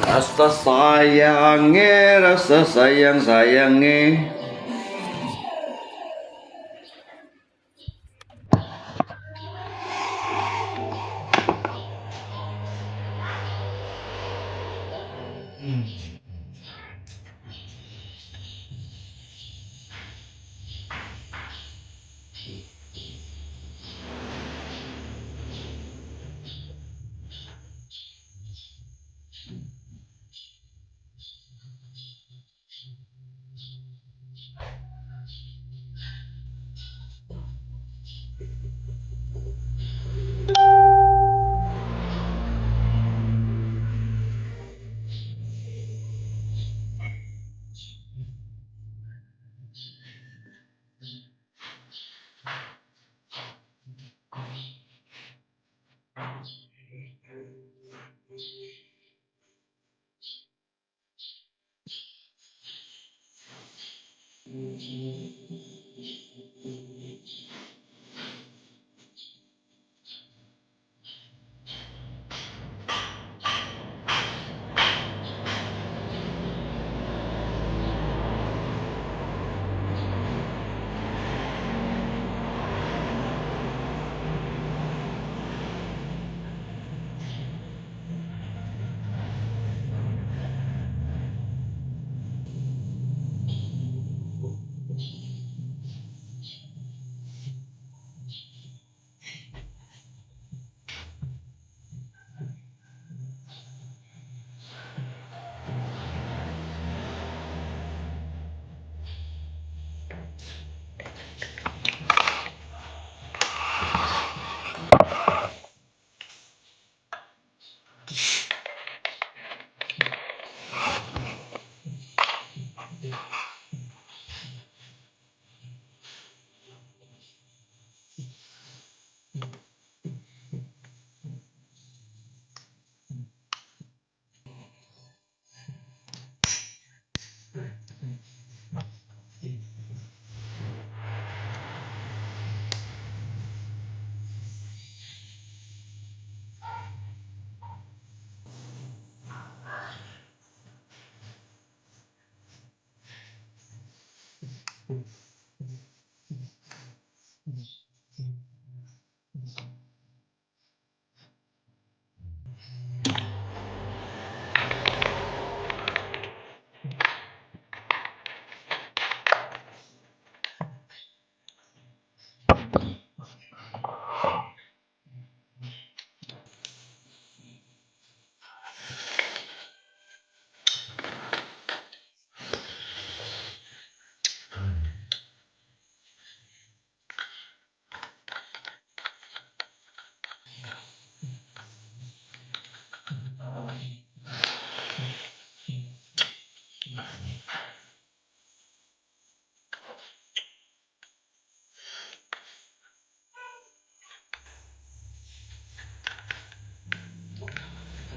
Rasa sayangnya, rasa sayangnya.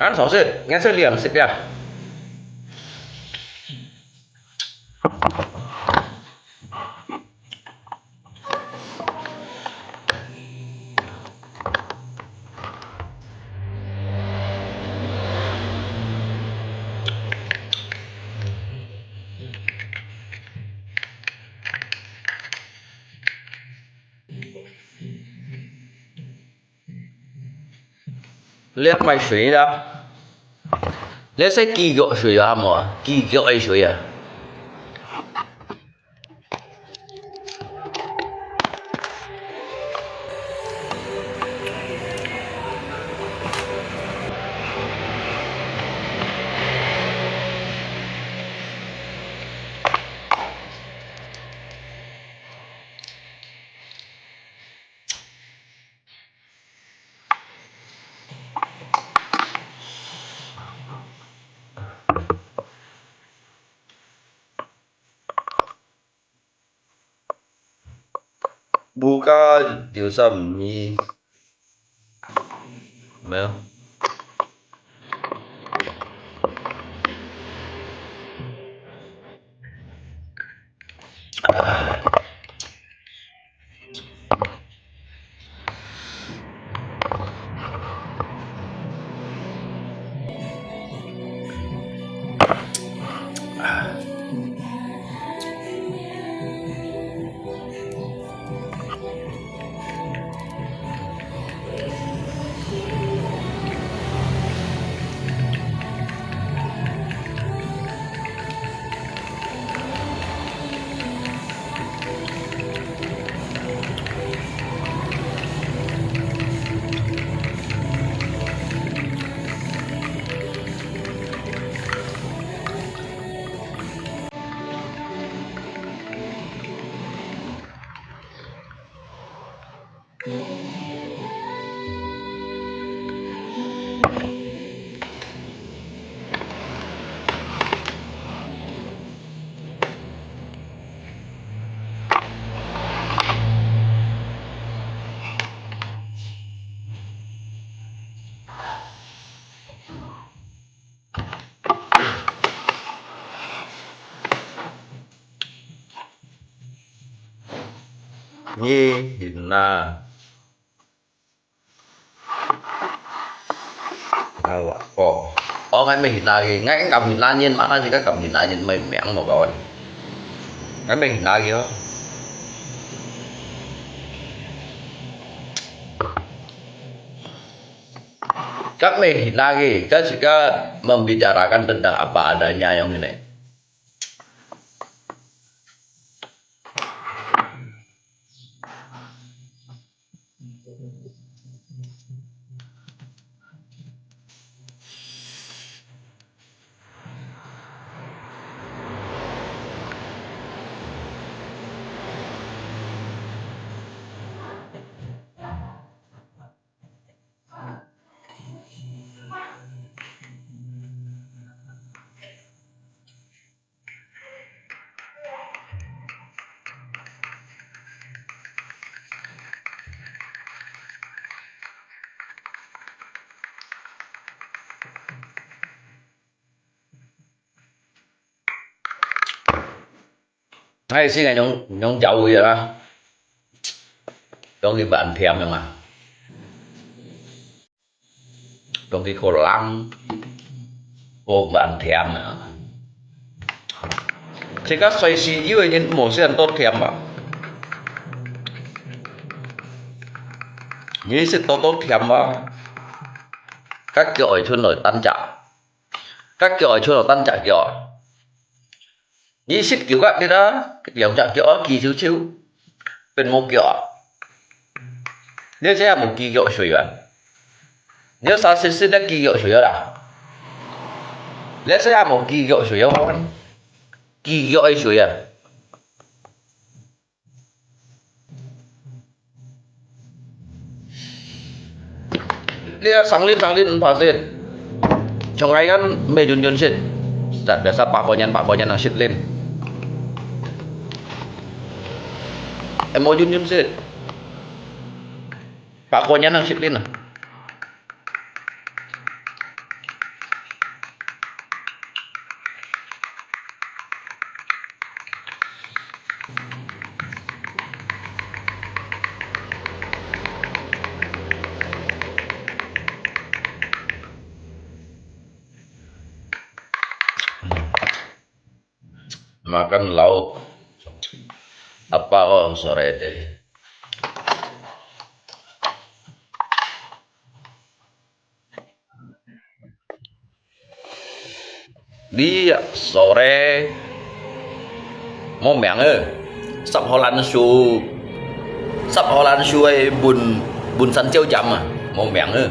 Ăn xỏ xịt, nghe sơn điểm xịt kìa. Lihat mày水的，你識幾個水啊？冇，幾個水啊？Buka điều sâm mi,沒有。Nhi hình na ngay mình hình na thì ngay cầm hình na nhiên mà thì các cầm hình na nhiên mình mẹng một rồi ngay mình hình na kia kami lagi kan suka membicarakan tentang apa adanya yang ini. Hay xin ngày nhóm chậu vậy đó có cái bạn thèm không à có cái khổ lăng cô bạn thèm nữa thì các xoay xì dưới những một xe tốt thèm mà nghĩ sự tốt thèm mà các kiểu ấy cho nổi tan chả các kiểu ấy cho nổi tan chả kiểu nghĩ xích kiểu các cái đó cái kiểu chả kiểu kỳ chiếuเป็นmột kiểu nếu sẽ một kỳ kiểu水源nếu sao sẽ là kỳ kiểu水源à nếu sẽ một kỳ kiểu水源không kỳ kiểu ấy水源dia sang lin pasir trong ai kan medun sit biasa pak konyan nang sit lin mau jun sit pak konyan nang sit lin à makan lauk apa sore deh đi sore mau mèng ơi sắp Holland su ấy bùn sắn chiêu chậm à mau mèng ơi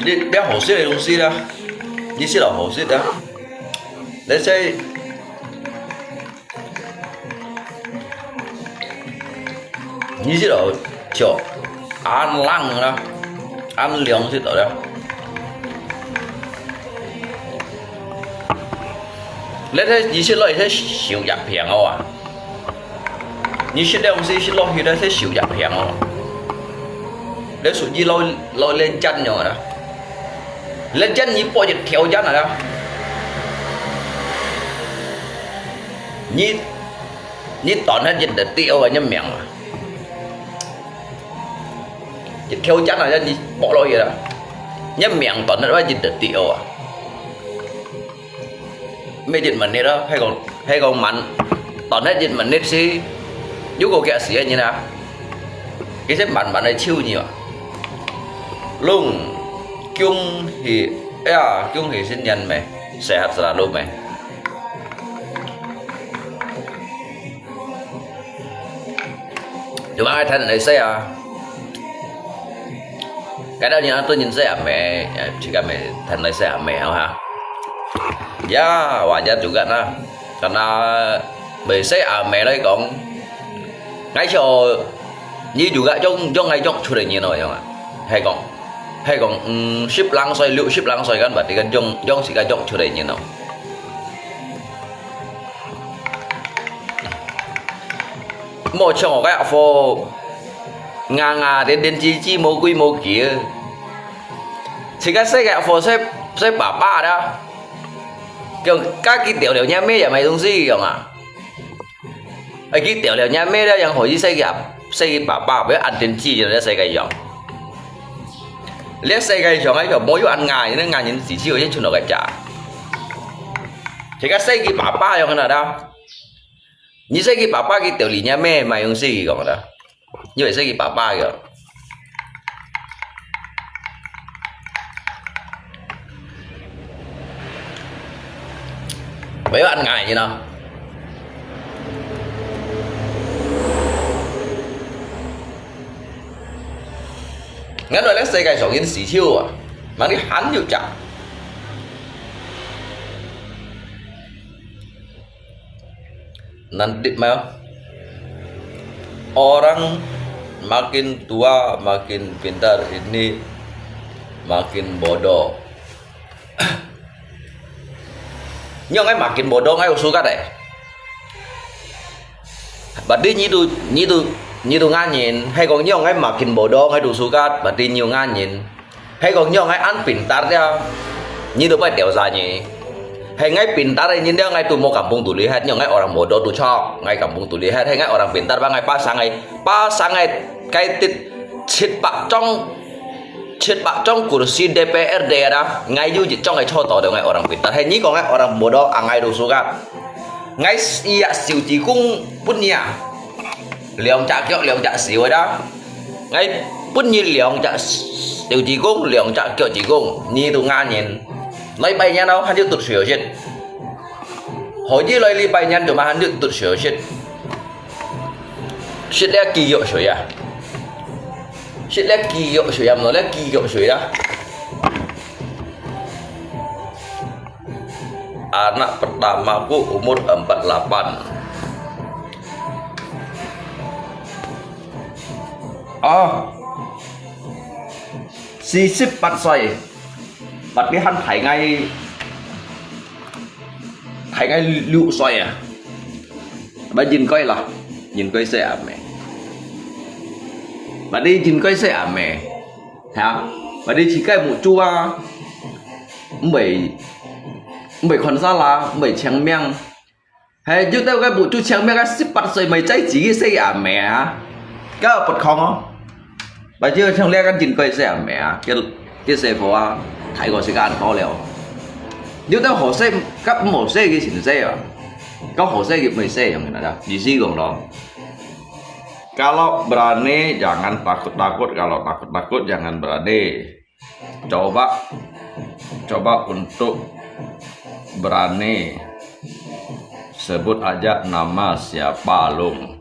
你好吃的东西呢？你吃了好吃的，那些你吃了就ăn lăng đó, ăn liều吃了的。那些你吃了那些小药片哦啊，你吃的东西吃了那些小药片哦。để sụt gì lôi lên chân rồi đó lên chân như bỏ dịch theo chân rồi đó như toàn hết dịch để tiêu vào nhâm miệng mà dịch theo chân rồi như bỏ lôi vậy đó nhâm miệng toàn hết dịch để tiêu à mấy dịch mình này đó hay còn mạnh toàn hết dịch mình nết xí giúp cô kẹt xí như nào cái xếp bạn này chiêu nhiều luôn chung thì chung thì sinh nhân mày sẽ hạt là luôn mày chúng ai thân này sẽ cái đó như tôi nhìn sẽ mẹ chỉ cần mẹ thân này sẽ mẹ không hả ya wajar juga nah karena biasa mẹ đây còn ngay cho như juga trong ngay trong chủ đề như nói không ạ hay còn ship lang xoay liệu ship lang xoay kan berarti kan jong si kajong chủ đề như nào một trong cái phô ngà đến chi mô quy mô kia chỉ cái xe gạo phô xe bà đó kiểu các cái tiểu liệu nha mê vậy mày东西kiểu à cái tiểu liệu nha mê đó yang hồi xe bà với ăn đến chi rồi xe cái dòng lấy xe cái dòng ấy kiểu mỗi ăn ngài nên ngài những chỉ chịu hết cho nó cái trả chỉ cái xe cái bà yang cái nào như xe cái bà cái tiểu liệu nha mê mày东西kiểu đó như vậy xe cái bà kiểu mấy bạn ngại như nào ngắn rồi let's say cái sổ yên xỉ chiêu à mà đi hắn nhiều chậm nanti mah orang makin tua makin pintar ini makin bodoh nhưng cái makin bodoh ngay suka deh berarti nyitu nganyin hay còn nhiều cái makin bodoh ngay suka berarti nhiều nganyin hay còn nhiều cái ăn pintar dia nyitu phải tiểu ra nhỉ hay ngay pintar ini dia ngay tu mau kampung tu lihat nhiều ngay orang bodoh tu chok ngay kampung tu lihat hay ngay orang pintar ba ngay pasang ngay cái tít chít bạc trong kursi DPRD đó ngay du trong ngày cho tỏ được ngay orang pintar hay nhí còn ngay orang bodoh ngay đồ số gạt ngay iya siêu chỉ cung punya liang chạc siêu đó ngay punya liang chạc siêu chỉ cung liang chạc kiểu chỉ cung ni tu nga nhìn lấy bay nha đâu hắn chưa tụt sửa chết hỏi gì lấy bay nha tụi mà hắn chưa tụt sửa chết là kỳ diệu sửa à chết là kỳ diệu sửa nó là kỳ diệu sửa đó anak pertamaku umur 48 48 岁berarti hắn thấy ngay lựu xoay à bà nhìn coi xe à mẹ bà đi nhìn coi xe à mẹ hả bà đi chỉ cái một chua mày còn sao là mày chẳng miệng hay chứ tao cái bộ chú chẳng miệng cái 18 岁mày chạy chỉ cái xe à mẹ hả cái ở bật không không bà chưa chẳng lẽ cái nhìn coi xe à mẹ cái xe phố à thấy có xe cái ăn to liệu nếu tao hồ xe cấp một xe cái xịn xe à có hồ xe kịp mấy xe yang ada di sini gong lo kalau berani jangan takut kalau takut jangan berani coba untuk berani sebut aja nama siapa Lung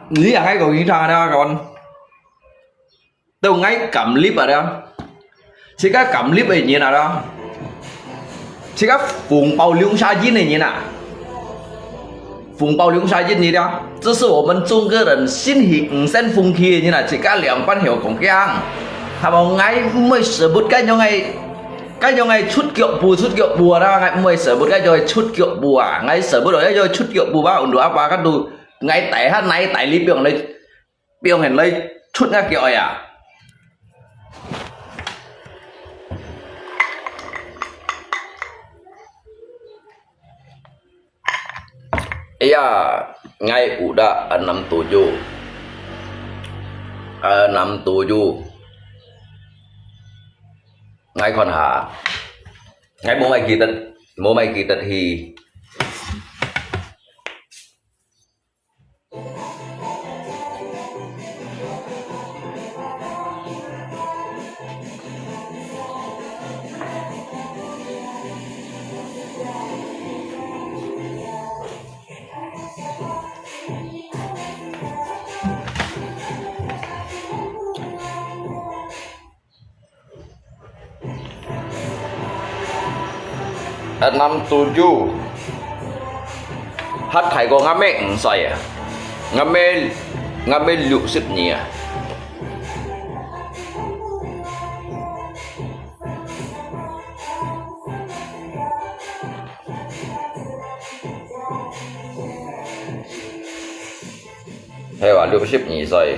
lý là hay còn nghĩ ra đó con tôi ngay cầm clip ở đó chỉ cái cầm clip này như nào đó chỉ cái phùng bao liêu sa dinh này như nào phùng bao liêu sa dinh như đó这是我们中国人心形sen phùng kia như là chỉ cái两quan hiệuของgiang hà bảo ngay mới sở bút cái nhau ngay chút kiệu bùa đó ngay mới sở bút cái rồi chút kiệu bùa ngay sở bút rồi rồi chút kiệu bùa ba ổn đùa ba cái đồ ngay tại hát này tại lý biếng hình lấy chút nga kiệu à iya ngay udah 67 ngay còn hả ngay bố mày kỳ tật thì năm tujuh hát thầy có ngắm mẹ xoay à ngắm mẹ lụ sức nhỉ à Hewa 62 岁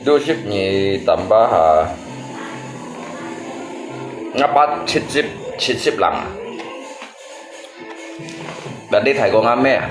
62 tambah ngapa 70 lang. Berarti thầy con ngắm mẹ.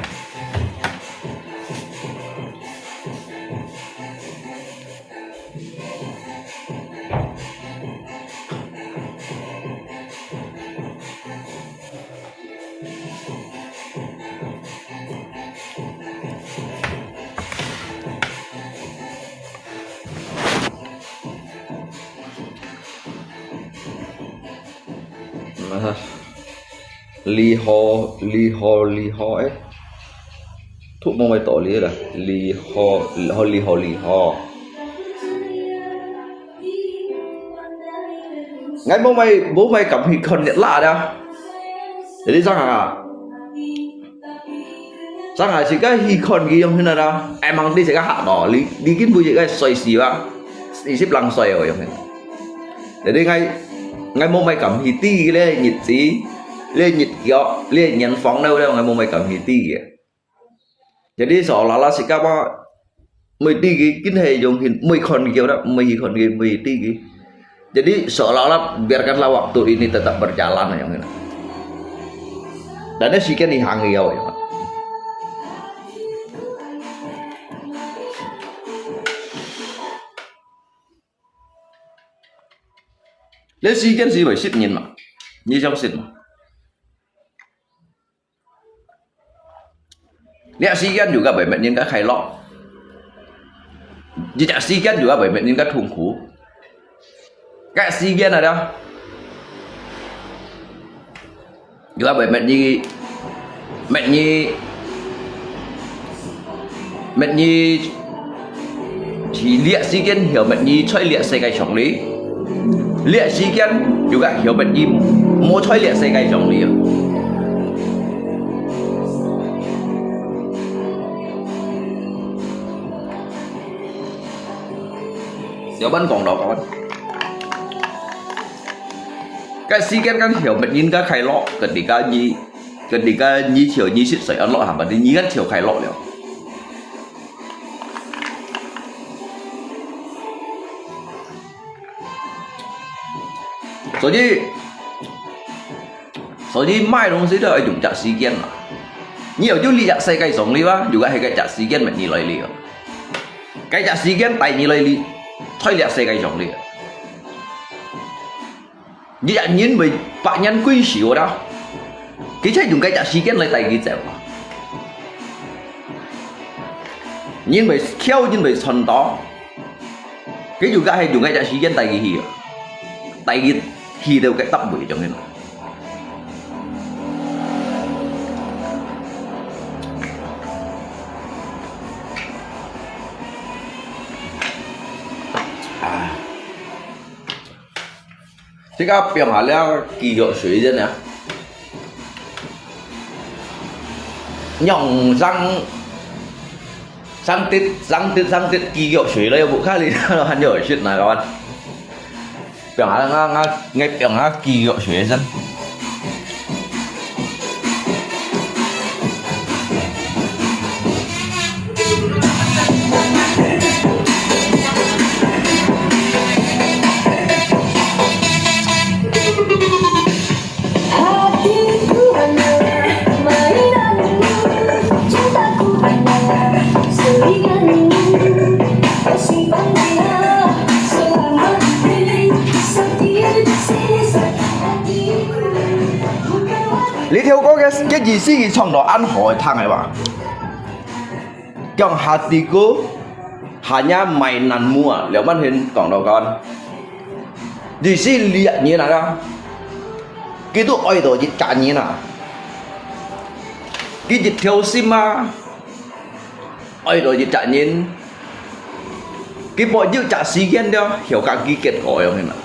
Li ho ấy thuốc mong mày tổ lý là li ho ngay bố mày cảm hiện còn nhận lạ đâu để đi sang à chỉ cái hi còn gì không thế nào đâu em mang đi sẽ cái hạ đỏ đi cái vui cái xoay xì vào đi xếp lăng xoay rồi không để đi ngay mày cảm hi ti lên nhịp gì lên nhịp kiểu lên nhận phóng đâu ngay mày cảm hi ti kìa jadi seolah-olah sikap mày ti cái hệ dùng hình mày còn kiểu đó mày ti cái jadi seolah-olah biarkanlah waktu ini tetap berjalan yang ini dan sih kan dihang ya lên sih kan sih phải ship nhìn mà như trong ship mà lihat sigan juga banyak yang khai lọ jejak sigan juga banyak yang thùng khủ cái sigan ở đâu juga banyak như chỉ lihat sigan hiểu banyak như chơi lihat xe cái trọng lý lihat sigan juga hiểu banyak như mua chơi lihat xe cái trọng lý Nếu vẫn còn đó các bạn cái si kan kan hiểu bệnh nhân các khai lọ cần đi ca nhi chiều nhi sự sợi ăn lọ hàm và đi nhi gắn chiều khai lọ liệu所以卖东西都要用จาก時間啦nhiều chứ lýจาก世界上呢哇如果係個จาก時間咪你來了cáiจาก時間第二來了thôi lihat世界上呢như dạng nhìn với bạn nhân quy xỉu đó cái chơi dùng cáiจาก時間來第幾隻nhìn với khéo nhìn với thần đó cái dùng cái dùng cáiจาก時間第幾戲đều cái tóc bụi trong này这个变下了鸡肉水真的，用上滴鸡肉水了，又不看你那很有趣呢，các bạn。变下ngay变下鸡肉水真。你條歌嘅意思係從度安海灘係嘛？Trong hatiku hanya mainan mua, liệu mắt hình còn đâu con. Di si lihat như nào? Itu oi do dịch trả như nào? Cái dịch theo sim mà oi do dịch trả như cái bộ dịch trả xí gen đó hiểu cả cái kết quả không nào?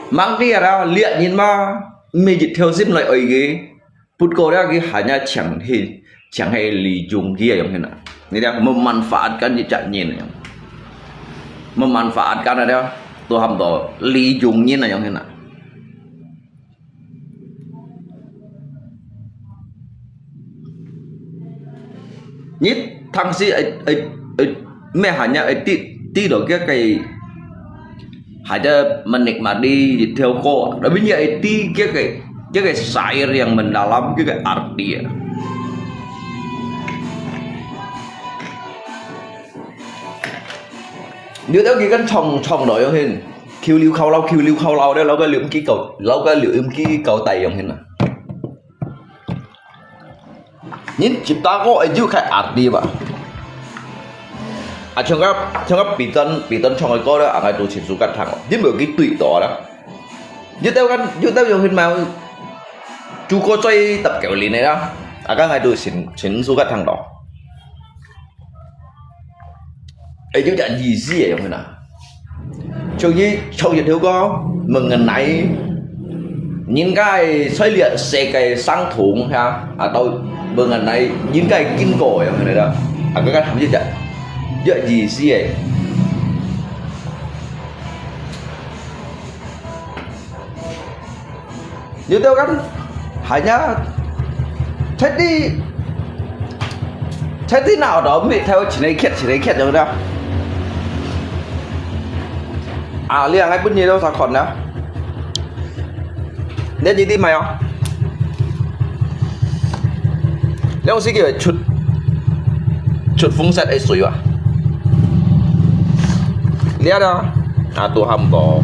Mang đi ra lihat như mà mình dịch theo sim lại oi cái phút cô đó cái hanya chẳng hay lý dùng kia giống thế nào ini dia memanfaatkan jejak nyin memanfaatkan ada tu ham to lý dùng nyin là giống thế nào nhất thằng si mẹ hanya ti đó cái hanya menikmati đi theo cô đó bây giờ ti cái syair yang mendalam cái arti ya. Nếu theo cái căn chồng đó yang hình khiêu lưu khâu lâu đấy, lâu cái liệu cái cầu tay yang hình à. Nhìn cipta ko aja kayak arti ba. Chongap piton chong ko đó anh tôi chỉ số cắt thẳng. Nhìn bởi cái tụy đó đó. Như tao dùng hình màu chú có chơi tập kiểu lý này đó. Các ngày tôi xin số cắt thẳng đó. Ấy chú chẳng gì vậy không nào. Trong gì thiếu có mừng ngày này nhìn cái xoay liệt xe cái sang thùng ha. Tôi bữa ngày này những cái kinh cổ em này đó, cái làm gì vậy? Vậy gì xí vậy? Nếu tôi kan hanya thế nào đó bị theo chỉ này khiết rồi đó. Liang ai bứt nhiều đâu sao còn nữa? Nên gì tim mày không? Nếu ông sĩ kêu chụt phong sát ấy水啊 lihat đó tôi hầm bỏ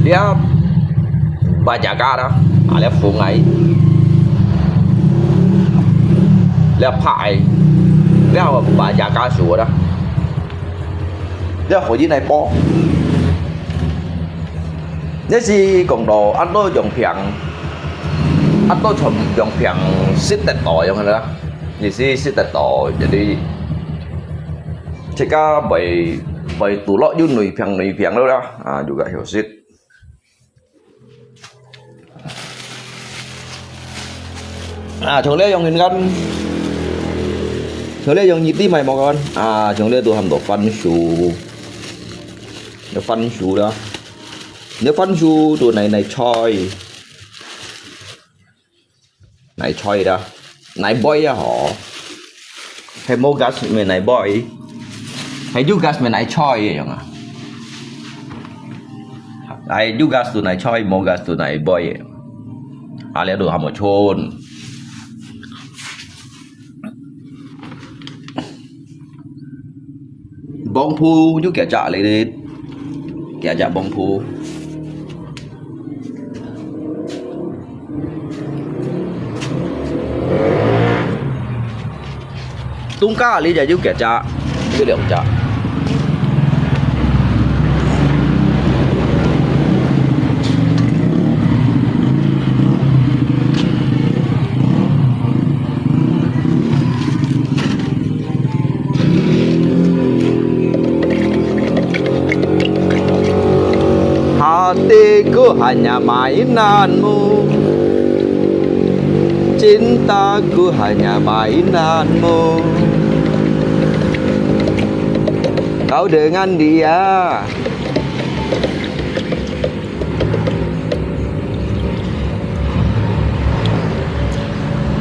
lihat bajaga đó lihat phong ấy lihat phải lihat bajaga sủa đó lihat hồi dưới này po nếu gì còn đồ ăn tôi dùng phiền atau yang sit teto yang ada di sini sit teto jadi jika by tulok ju nui piang đó juga hiểu sit chúng lấy yang hình kan chúng lấy yang nhịp mày mọi con chúng lấy tôi hầm đồ phân su đó nếu phân su tụi này choi này choi đó này boy á họ hay mua gas mình này boy hay du gas mình này choi vậy à hay du gas tụi này choi mua gas tụi này boy lấy đồ hầm một chôn bông phu như kẻ trả lấy đi kẻ trả bông phu tung cá lý giải giúp kẻ cha cái liệu cha hatiku hanya mainanmu cintaku hanya mainanmu kau dengan dia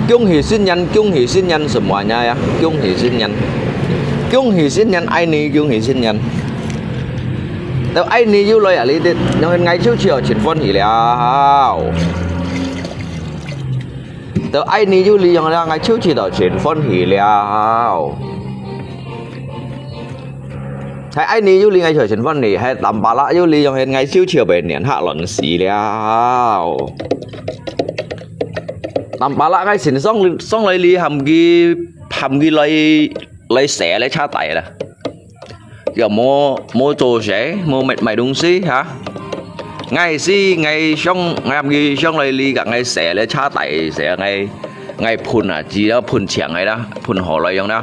Cung hỷ sinh nhân semuanya ya cung hỷ sinh nhân ai ni cung hỷ sinh nhân tao ai ni yêu lời à lý định nhưng ngày trước chiều chuyển phân hỷ liao tao ai ni yêu lý nhưng ngày trước chiều chuyển phân hỷ liao hay ai ni yêu lý ngày chiều chuyển phân hỷ hay tầm bà lạ yêu lý nhưng ngày trước chiều về niên hạ luận xí liao tầm bà lạ cái xin xong lấy lý hầm ghi lấy xẻ lấy cha tẩy là kiểu mua trồ xẻ mua mày đúng xí hả ngày xí ngày xong ngày hầm ghi xong lấy lý cả ngày xẻ lấy cha tẩy xẻ ngày phun à chỉ đó phun chèng này đó phun hồ lại giống đó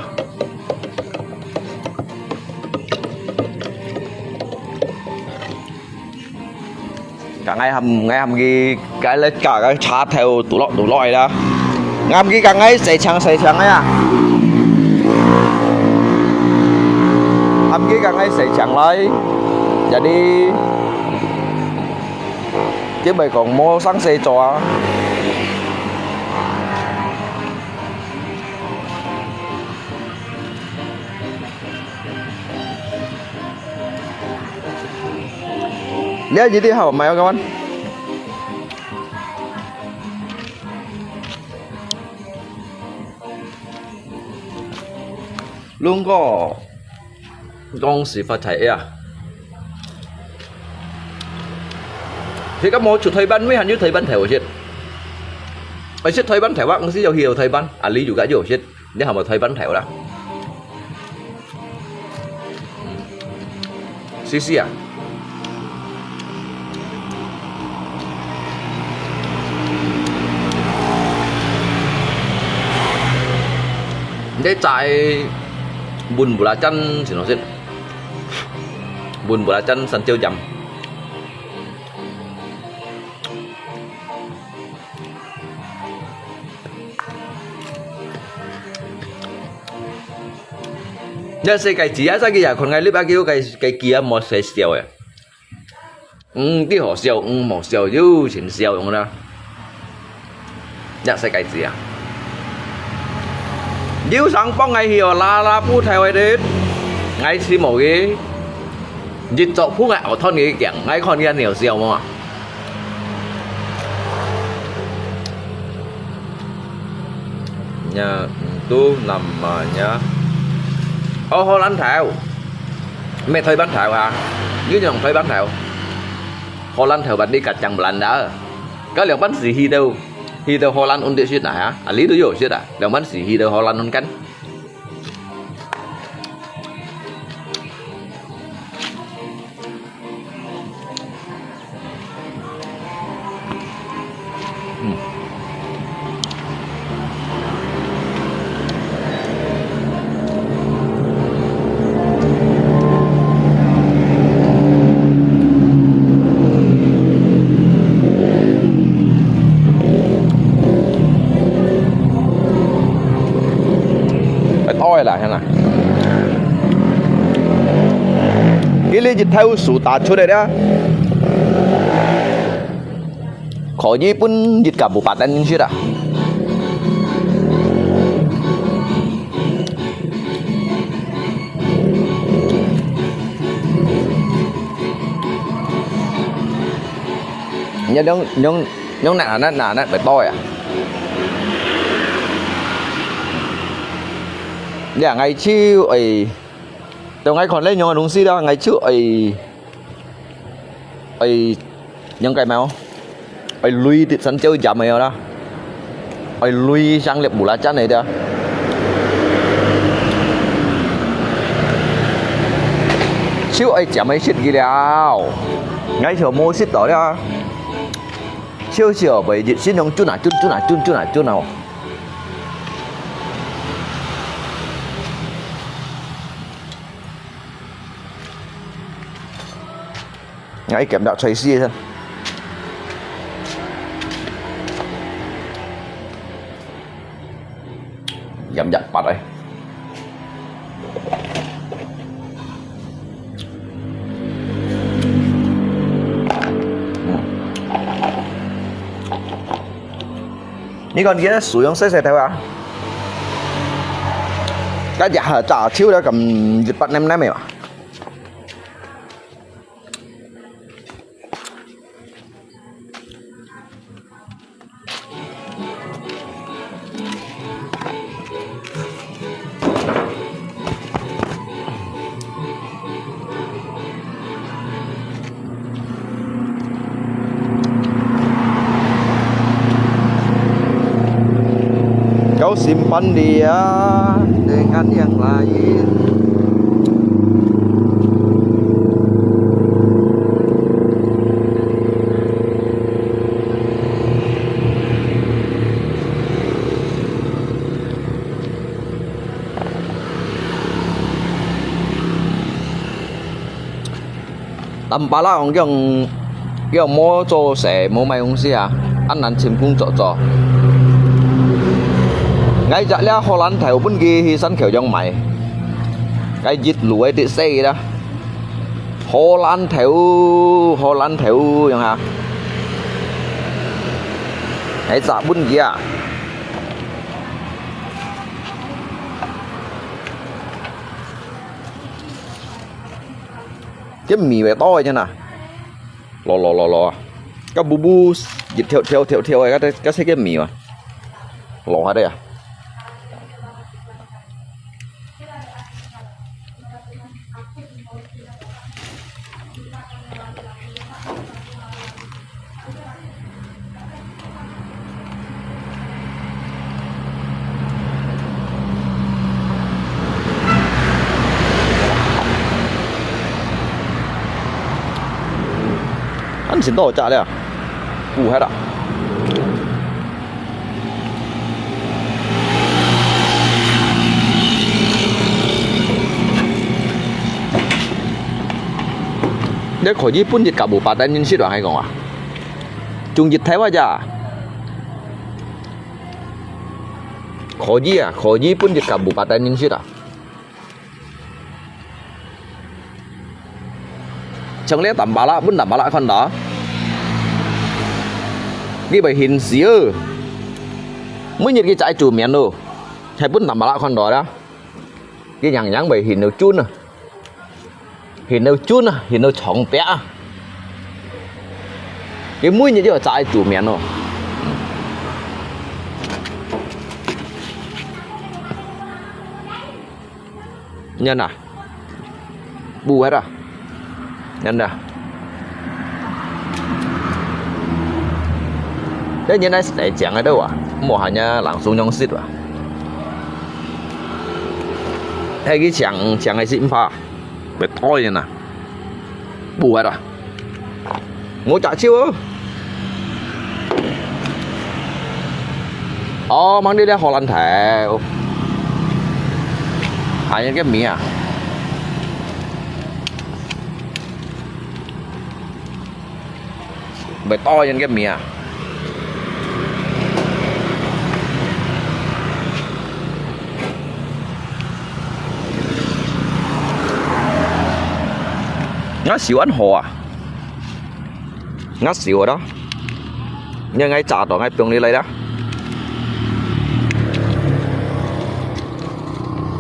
cả ngày hầm ghi cái lấy cả cái cha theo tủ loại đó ngày hầm ghi cả ngày xẻ chăng ấy à hầm ghi cả ngày xẻ chăng lấy jadi chứ bây còn mua sáng xe cho Đeo gì thì hảo mày các bạn. Luôn có con sĩ phát thấy à. Thì các mô chủ thầy ban mới hẳn như thầy ban thẻo chết. Ở chết thầy ban thẻo bác sĩ giàu hiểu thầy ban. À lý chủ gã dỗ chết. Nếu hẳn mà thầy ban thẻo đó. Xí à. Để chạy bùn bùa lá chăn thì nó sẽ bùn bùa lá chăn sẵn tiêu chậm. Nhớ xây cái chỉ á sao kia còn ngay lúc bao nhiêu cái kia một sẽ xèo à. Tí họ xèo một xèo chứ chính xèo đúng không nào. Nhớ xây cái gì à. Nếu sáng bóng ngày hiểu là phu theo ấy đến ngay khi một cái dịch trọng phu ngại ở thôn cái kẻng ngay con kia nhiều xèo mà nhà tu nằm mà nhá. Ô Hồ Lan Thảo mẹ thuê bán thảo hả? Dưới dòng thuê bán thảo Hồ Lan Thảo bạn đi cả chẳng một lần đã. Có liệu bán gì hi đâu. Hi đâu Hồ Lan ôn địa xuyên à hả? À lý đối dụ xuyên à. Liệu bán gì hi đâu Hồ Lan ôn cánh. Lại thế nào cái lý dịch theo số tạt chỗ đây đó khó gì pun dịch cả bộ bát anh chưa đã nhông nè phải to à. Dạ ngày trước ấy từ ngày còn lên nhau đúng xí đó ngày trước ấy những cái mèo ấy lui thì sân chơi chậm mèo đó ấy lui sang liệp bù lá chắn này đó siêu ấy chậm mấy shit gì đâu ngay chiều mua shit đó đó siêu chiều bởi dịch shit nông chút nào ngay kèm đạo xoay xia thân dặm bạt đây ní con kia sử dụng xe theo à cái giả trả chiếu đó cầm dịch bắt nem mày à. Kau simpan dia dengan yang lain. Tanpa lah orang yang mau做什么买东西啊，安南前工作做。ngay dạ lẽ Hồ Lan Thảo bên kia thì sân khởi trong mày cái dịch lúa để xây đó Hồ Lan Thảo chẳng hả hãy dạ bên kia cái mì bé to chứ nè lò các bu bu dịch theo ấy các cái mì mà lò ở đây à ăn xin tổ chả đây à bù hết ạ để khỏiญี่ปุ่น dịch cả bộ bát nhân sĩ đoạn hay không à trung dịch thế bao giờ khỏiญี่ปุ่น dịch cả bộ bát nhân sĩ à chẳng lẽ tầm bà lạ vẫn tầm bà lạ con đó cái bài hình xíu mới nhìn cái trái chủ miền đâu hay vẫn tầm bà lạ con đó đó cái nhằng bài hình đâu chun à hình đâu chỏng bé cái mũi như thế trái chủ miền đâu nhân à bù hết à nhân à thế nhân này để chẳng ở đâu à một hanya làng xuống nhông xít à hay cái chẳng hay xịn pha phải thôi như nè bù hết à ngô trả chiêu mang đi ra họ làm thẻ những cái mì à phải to trên cái mì à ngắt xỉu ăn hồ à ngắt xỉu ở đó nhưng ngay chả đó ngay tường đi lấy đó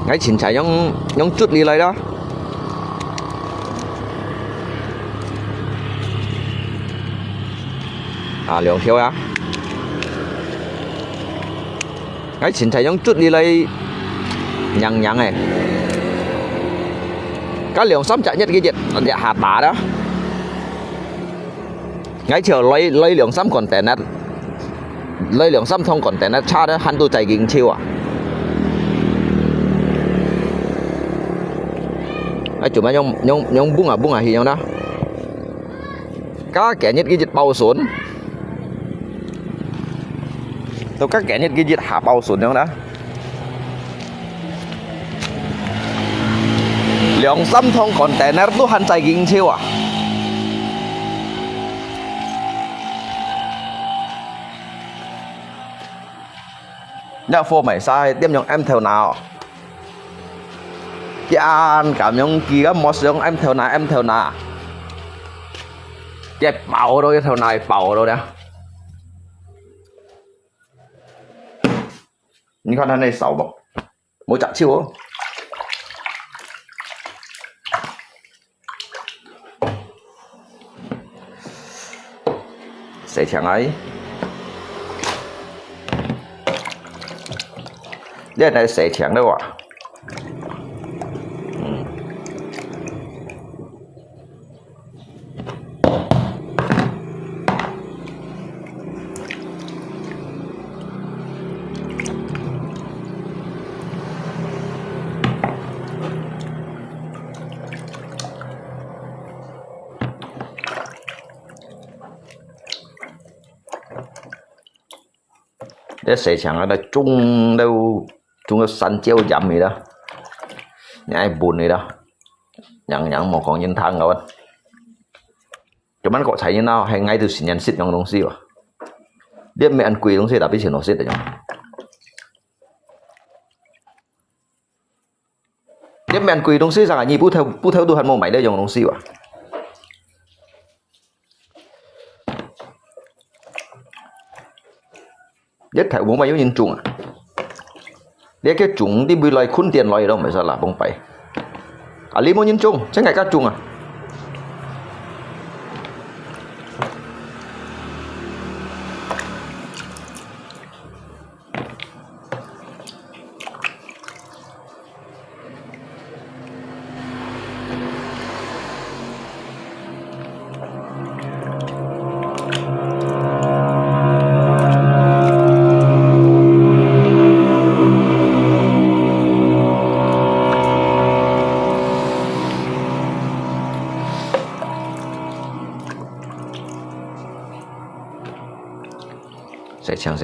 ngay chỉnh chạy nhông chút đi lấy đó à lượng thiếu á ngay chỉnh chạy nhông chút đi lấy nhằng này cái lượng sắm chạy nhất cái dịch là hạt đá đó ngay chiều lấy lượng sắm còn tệ nát lấy lượng sắm thông còn tệ nát cha đó hắn tôi chạy kinh chiêu à ấy chủ mà nhông bung à thì nhau đó các kẻ nhất cái dịch bao xuống tôi các kẻ nhất cái dịch hạ bao xuống nhau đó lượng sắm thông còn tệ nát tôi hắn chạy kinh chiêu à nhà phô mày sai tiêm nhông em theo nào cái ăn cảm nhông kia một sướng em theo nào cái bảo rồi theo này bảo rồi đó những con này xấu bọc mỗi chặt chiêu sẽ chẳng ấy đây này sẽ chẳng đâu ạ để sẽ chẳng ở đây chung đâu chung săn treo dặm gì đó nhai buồn gì đó nhận một con nhân thang rồi cho bạn có thấy như nào hay ngay từ sinh nhân xịt trong đông xí à biết mẹ ăn quỳ đông xí đã biết chuyện nó xịt rồi biết mẹ ăn quỳ đông xí rằng là nhị bút theo tu hành một máy đây trong đông xí à biết thầy bố mày yếu nhìn trùng à để cái trùng đi bùi loài khôn tiền loài đâu mà sao là bông bay à lý mô nhìn trùng chắc ngày các trùng à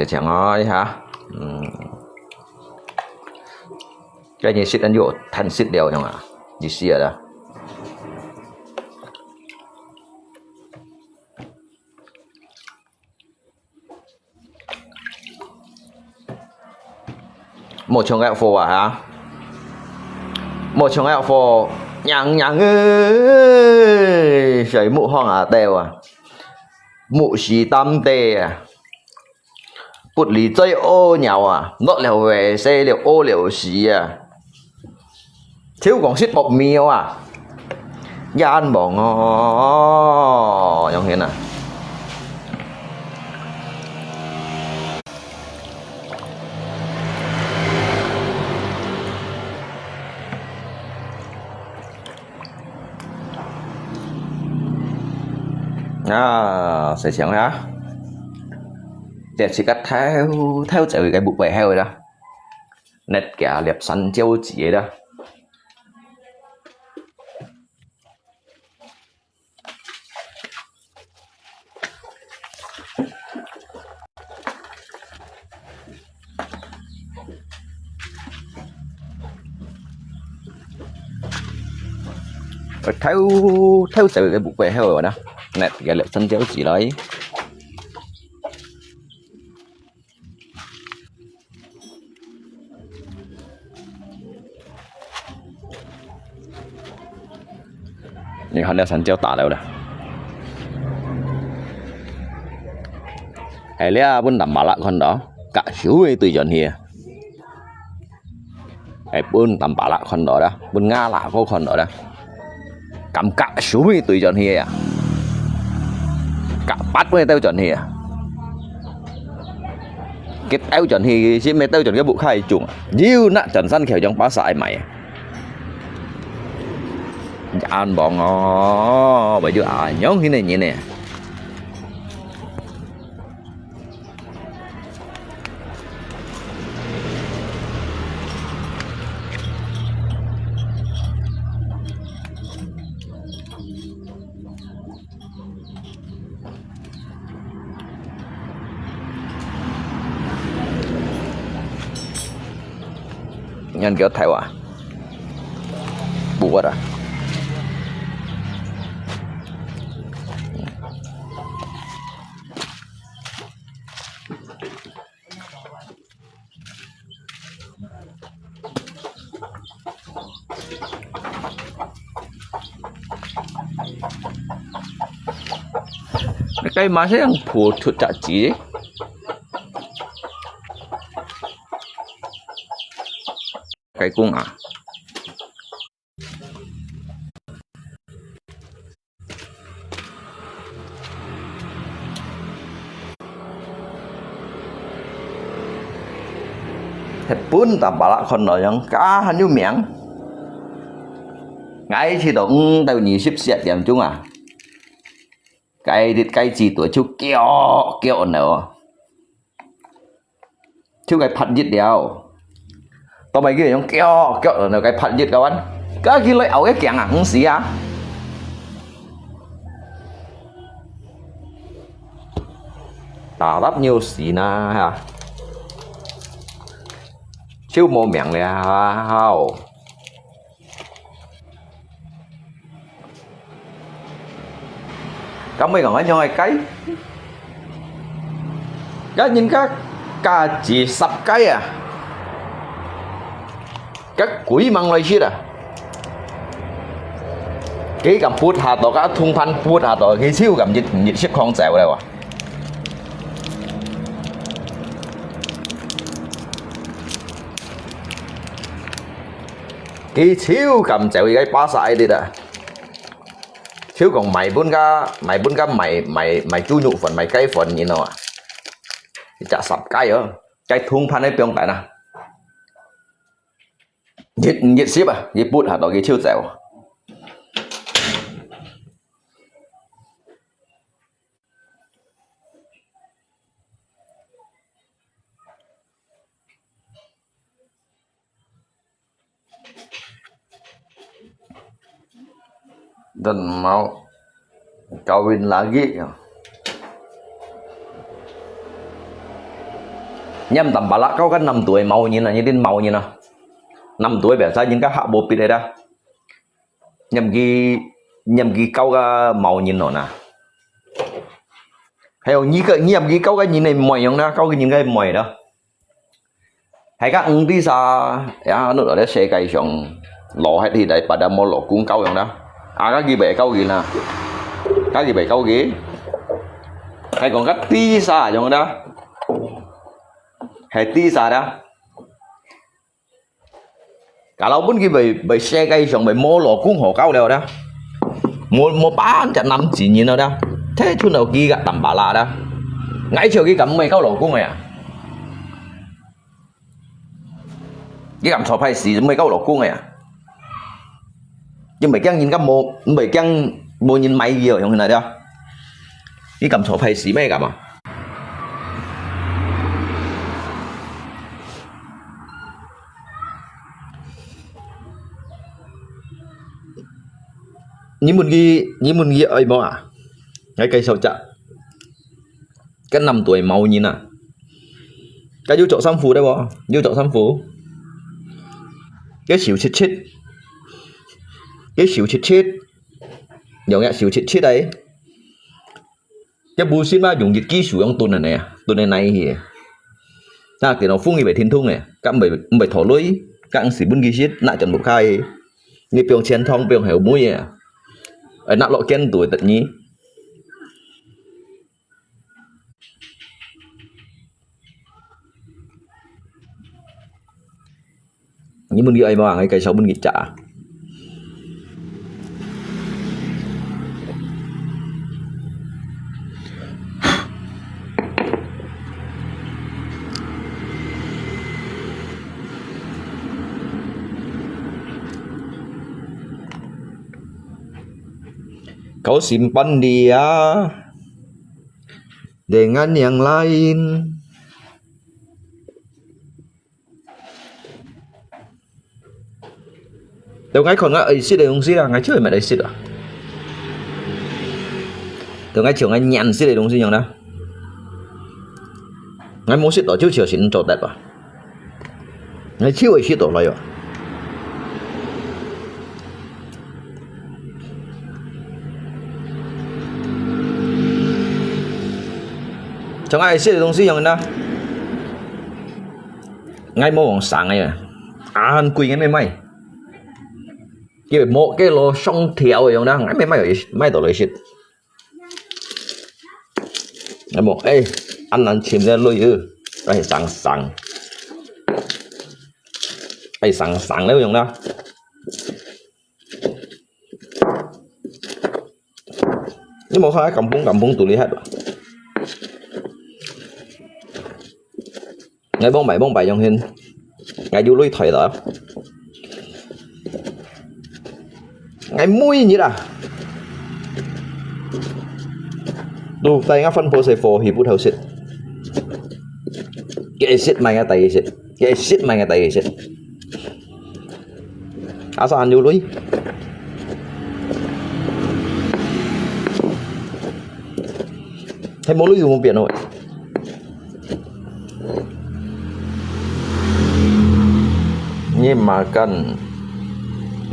chẳng nói ha. Cái gì xịt anh dụ thành xịt đều không ạ? Gì xịt đó. Một trong gạo phô à hả? Một trong gạo phô nhằng ơi, sấy mụ hoang à tèo à, mụ xì tâm tê à, bút lý chơi ô nhau à, nó liều về xe liều ô liều xì à, thiếu còn xít bọc miêu à, gian bỏ ngò, giống hiện à. Sẽ chẳng hả? Để chỉ cắt theo chạy cái bụng bể heo rồi đó. Nét cả liệp sắn châu chỉ đó. Theo chạy cái bụng bể heo rồi đó. Nét cả liệp sắn châu chỉ đấy. Nhưng hắn đã sẵn chéo tả đâu nè. Hãy lấy bên đảm bảo lại con đó. Cả xíu về từ dọn hìa. Hãy bên đảm bảo lại con đó đó. Bên Nga lại có con đó đó. Cầm cả xíu về từ dọn hìa. Cả bắt với tao dọn hìa. Cái tao dọn hìa chứ mày tao dọn cái bụng khai trùng. Nhiều nạ trần săn khéo trong bá xài mày. Ăn bọn ngó bởi chứ nhóm thế này như nè. Nhân kéo theo à? Bùa à? Cái 맛이 yang 보트 짜지. Cái cung à? Thịt bún tạm bảo là con nói rằng cá hắn như miệng. Ngay thì động tao nhỉ ship xét điểm chung à. Cái thịt cái gì tuổi chú kẹo nào. Chú cái phật dít đeo. Tao mày cái giống kẹo nào cái phật dít các anh. Cái kia lấy ẩu cái kẹng à, không xí à. Tà rất nhiều xí na ha. Chú mô miệng này hao. Các mấy còn ở nhau cái nhìn các cả chỉ sập cái à, các quỷ mang lại shit à, cái cầm phút hạ tổ các thung phan phút hạ tổ cái siêu cầm nhiệt ship không dẻo đâu à, cái siêu cầm dẻo cái ba sai đi đã. Chứ còn mày bốn cái mày chu nhụ phần mày cái phần như nào à, chả sập cái ở cái thung phan ấy piong tại nào nhiệt ship à, nhiệt bút hả đó cái chiêu dẻo dan mau kawin lagi. nhâm tầm bà lạ có cái 5 tuổi màu như là như đến màu như nào 5 tuổi bé ra những cái hạ bộ bị đây đó nhâm ghi câu cái màu như nào nè hay là như cái nhâm ghi câu cái như này mồi không đó câu cái những cái mồi đó hay các ứng đi xa ya nó ở đây xe cây xong lọ hay thì đấy bà đã mua lọ cuốn câu không đó các gì bể câu gì nè các gì bể câu ghế hay còn các tí xa trong đó hay tí xa đó cả lâu bốn cái bể xe cây xong bể mua lọ cuốn hồ câu đều đó mua bán chả 5 chỉ nhìn nào đó thế chút nào kia gặp tầm bà lạ đó ngay chiều cái cầm mày câu lọ cuốn mày à cái cầm sọp hay xì mày câu lọ cuốn mày à nhưng mày nhìn cái mày mua nhìn mày gì ở trong này đó cái cầm sọp hay xì mày cầm à như một gì ấy bỏ à cái cây sầu chạ cái 5 tuổi màu nhìn à cái vô chỗ xăm phù đấy bỏ vô chỗ xăm phù cái xỉu chết cái xỉu chết giống như xỉu chết đấy cái bù xin ba dùng dịch ký sử dụng tuần này thì ta cái nó phun như vậy thiên thung này các bảy thổ lối các anh sĩ bún ghi chết lại trận một khai như pion chén thong pion hẻo mũi à ở nặng lộ ken tuổi tận nhí như bún ghi ai mà cái sáu bún ghi chả kau simpan dia dengan yang lain. Tao ngay còn ngay xí đây đúng xí là ngay chơi mẹ đây xí à? Tao ngay chiều ngay nhàn xí đây đúng xí nhằng đó. Ngay muốn xí đó chiều chiều xin trộn đẹp à? Ngay chiều ấy xí đó lại à? Chẳng ai xí đây đúng xí nhằng đó. Ngay mua bằng sáng ngay à? Ăn quỳ ngay mày. Cái một cái lô sông thiệu rồi đó ngay mấy tổ lấy shit ngay một ê ăn chìm ra lôi đây sẵn đây sẵn đấy dùng đó nhưng mà hai cầm bún tụi đi hết rồi ngay bông bảy trong hình ngay du lưới thời đó ngay mũi như là đủ tay ngã phân phối xây phô hiệp bút hậu xịt cái xịt mày ngay tay xịt cái xịt mày ngay tay xịt sao ăn vô lưới thấy mỗi lưới dùng một biển rồi nhưng mà cần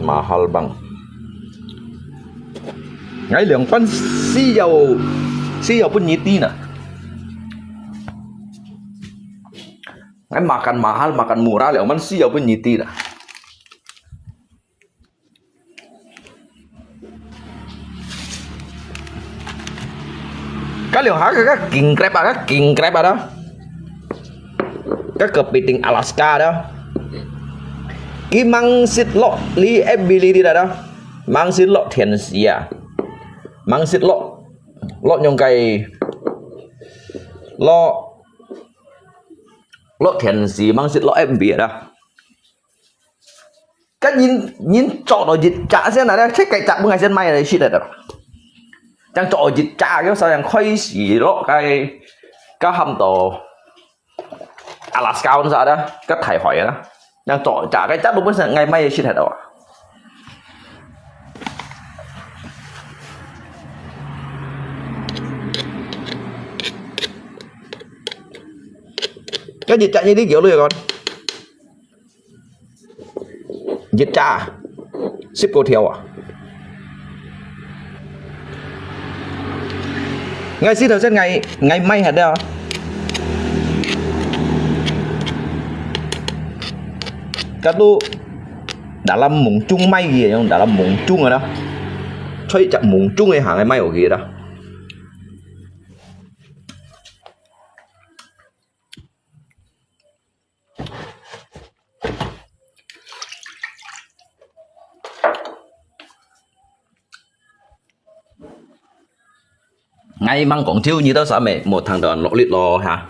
mahal bang ngay lượng phân xí dầu pun nyiti nè ngay makan mahal makan murah lượng phân xí dầu pun nyiti nè cái lượng hả các king crab đó các kepiting Alaska đó cái măng xịt lọ li ebili đi đó măng xịt lọ thiền xí à măng xịt lọ nhung cây lọ thiền xí măng xịt lọ em bịa đó cái nhìn trọ nó dịch trả xem này chết cái chạm bữa ngày trên may này shit rồi chẳng trọ dịch trả cái sao chẳng khoai xí lọ cái hầm tổ Alaska con sao đó cái thầy hỏi đó đang trọ trả cái chắc đúng mới ngày may shit rồi Cái dịch chạy như tí kiểu luôn rồi con. Dịch trả à? Ship cô theo à? Ngày ship thật ngày may hạt đâu? Các tu đã làm mùng chung may gì không? Đã làm mùng chung rồi đó. Chơi chậm mùng chung hay hàng ngày may ở gì đó. Ngày mang còn chiêu như tao sao mẹ một thằng đó lọ lịt lò hả?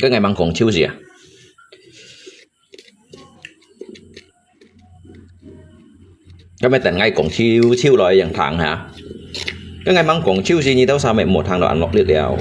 Cái ngày mang còn chiêu gì à? Cái mấy tận ngày còn chiêu rồi dạng thằng hả? Cái ngày mang còn chiêu gì như tao sao mẹ một thằng đó lọ lịt đèo.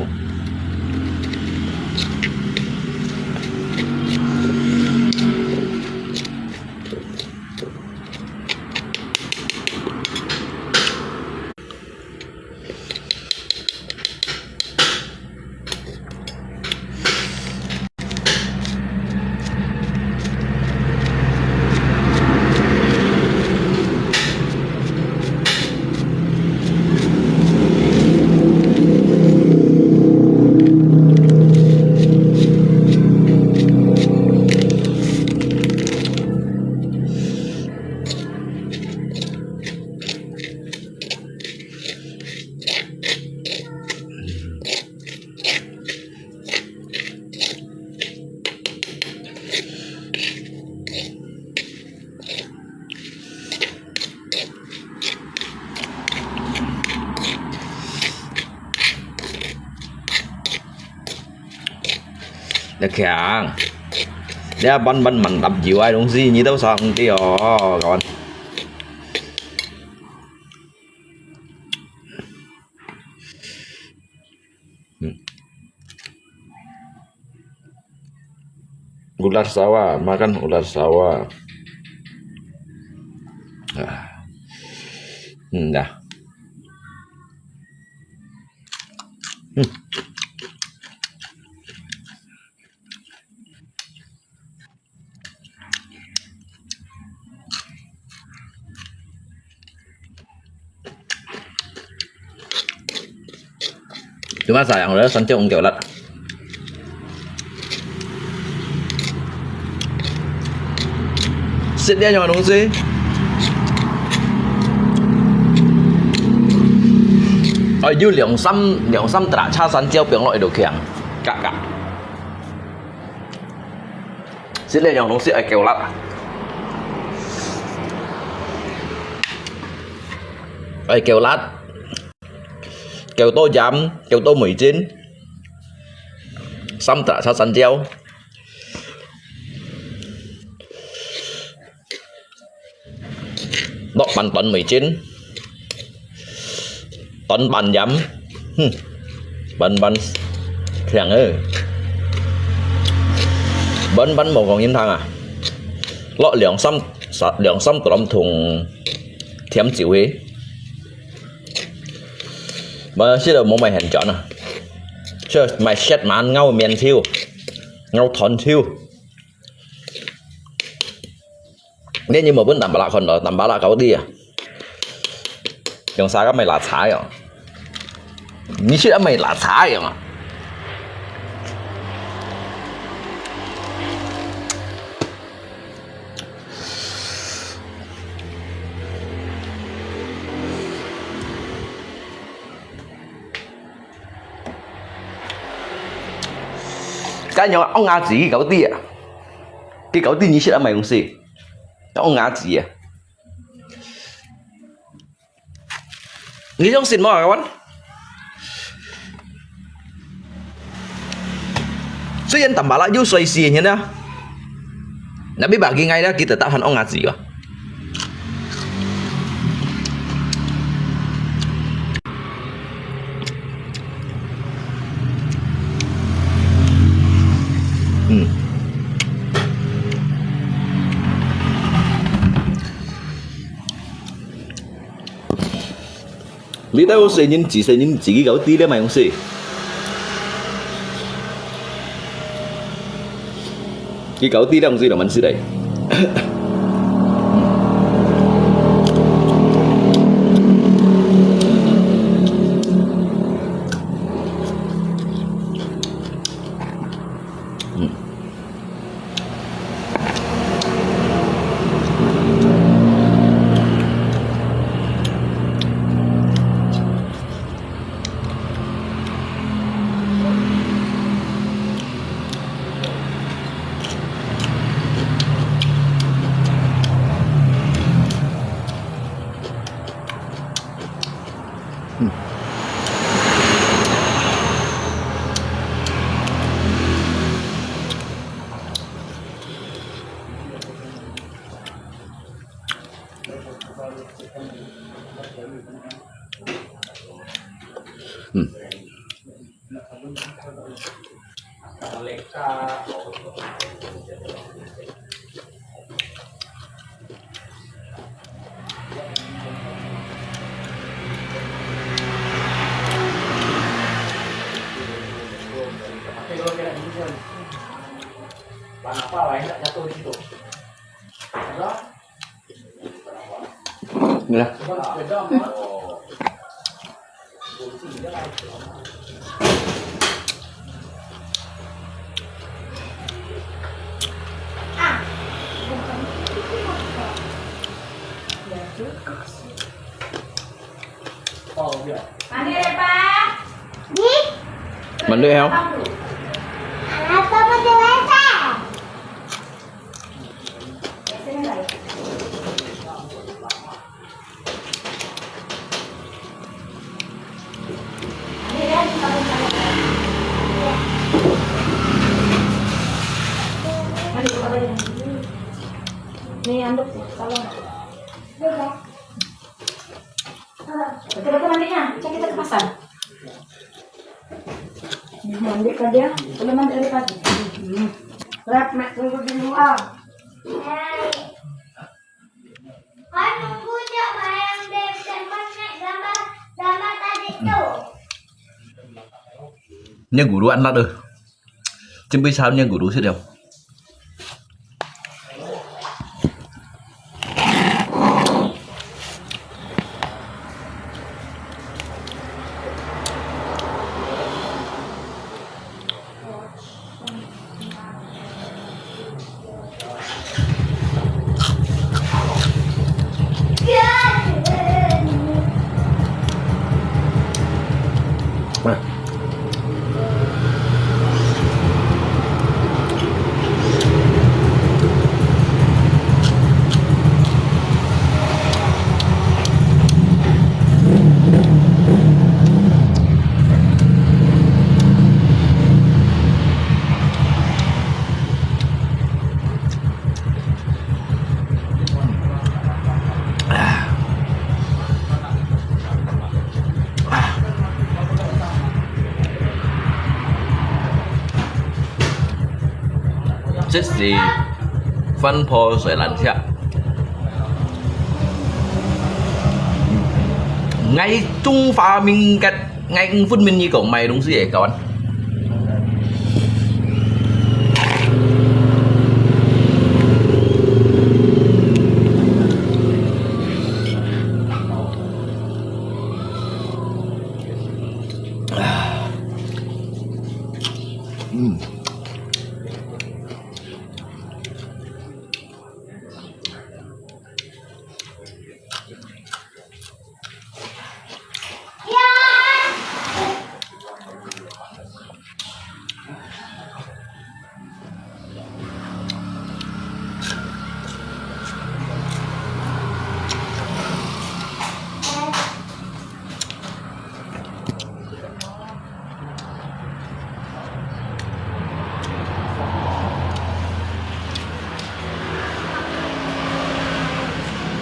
Được kìa. Để bắn mình đập chịu ai đúng gì như tao sao không tí còn. Ular sawah, makan ular sawah. Dah. Cuma sayang udah santai ungkep lat. Sit dia jangan nungsi. Ở dưới lượng xăm trả cha sắn treo biển loại đồ kèng cả. Sit dia jangan nungsi ai kêu lat. Ai kêu lát. Kêu tô giam, kêu tô 19. Xăm trả cha sắn treo. Đọc bàn tuần 19 tuần bàn giám bắn thằng ơi bắn một con nhân thằng à lọ lượng xăm tụi lâm thùng thiếm chịu ấy mà sẽ được một mày hẹn chọn à chứ mày xét mà ăn ngâu miền thiêu ngâu thon thiêu nếu như mà vẫn tầm bả còn ở tầm bả là cậu đi à trong sao các mày là xả rồi như chứ mày là xả rồi mà cái nhỏ ông ngã gì cậu đi à cái cậu đi như chứ mày không gì ông ngã gì à nghĩ trong xin mò các bạn虽然tambah lagi suai sih nya tapi bagi ngay đó kita tahan ông ngã gì à你睇我成日只個狗啲咧，咪用事。Cái cậu tí đồng gì là mình sẽ đây. Nila. Mandi deh, Pak. Di. Mandi không? Apa mandi WC? WC-nya enggak ya? Mandi ya, di kamar-kamar. Iya. Mandi buka baju. Nih, anduk tolong. Iya. Betul-betul mandinya, cek kita ke pasar. Mandi aja, belum mandi dari pagi. Rap, mak tunggu di luar. Kan nunggu dia bayang deh, naik gambar tadi tuh. Nhà guru ăn lát rồi. Chứ bây sao nhà guru sẽ đều. Rất gì phân phối sẽ làm sao ngay Trung Hoa mình cách ngay phút mình như cậu mày đúng gì vậy các bạn.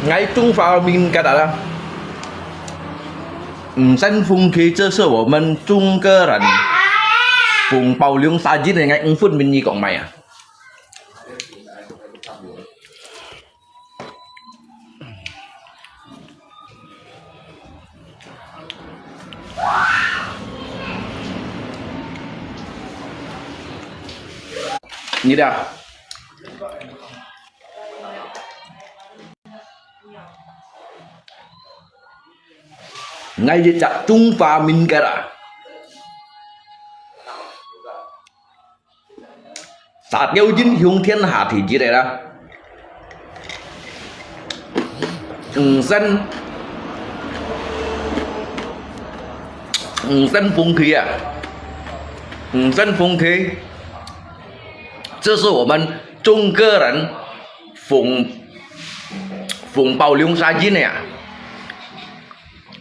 Ngay Trung Hoa mình cái đó là dân phùng khí chơi sơ của mình trung cơ rảnh phùng bầu liông xa dít này ngay phút mình như còn mày à. Như đây ngay dưới chặt Trung Pha Minh cái đã sát nhau dính hùng thiên hạ thì chỉ đây đó dân dân风khí啊dân风khí这是我们中国人奉保留下去的呀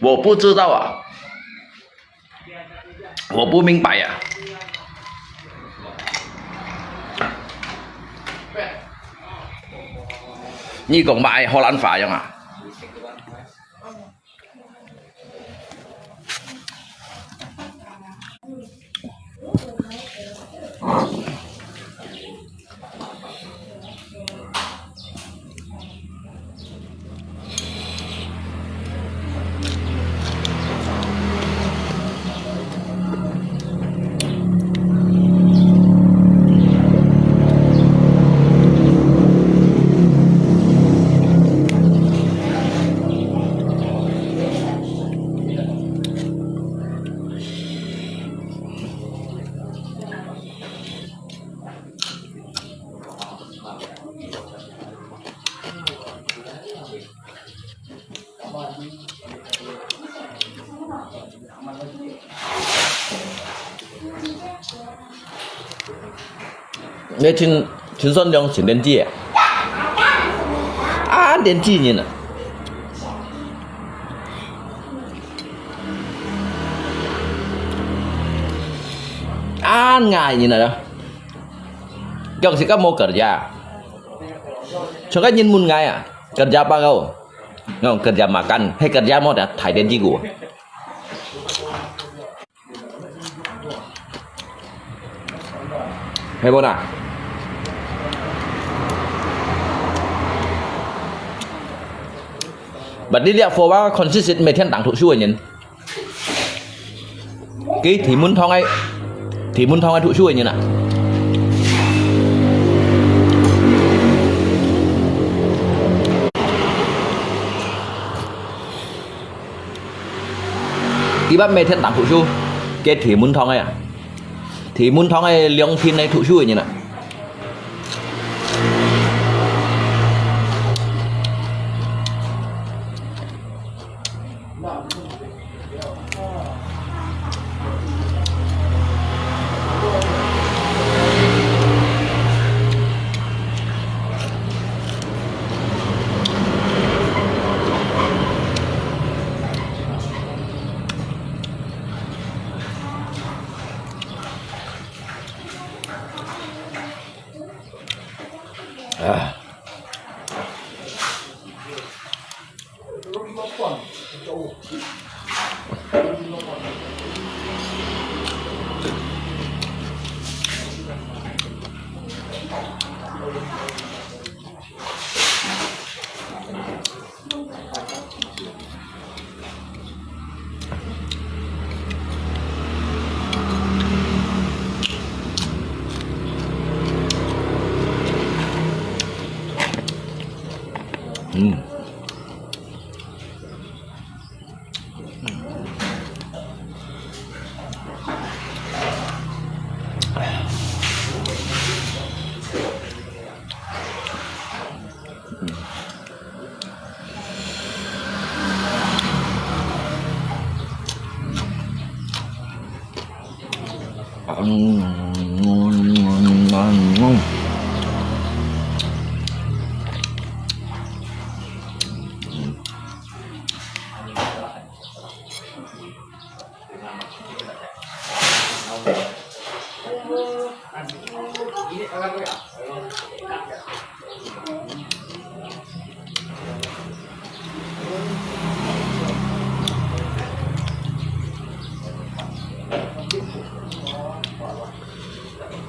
我不知道啊我不明白呀你講埋荷蘭話樣啊你聽說用成電機啊電機呢ngài như này đó Dòng sẽ các mô kerja cho các nhân môn ngài à kerja apa kau nggak kerja makan hay kerja mau đã thải đến chi của hay bố nào bật đi liệu phổ báo consistent mấy thiên đảng thụ xuôi nhìn cái thì muốn thong ai thụ xuôi như nào cái bác mấy thiên đảng thụ xuôi cái thì muốn thong ai à thì muốn thong ai liong thiên này thụ xuôi như nào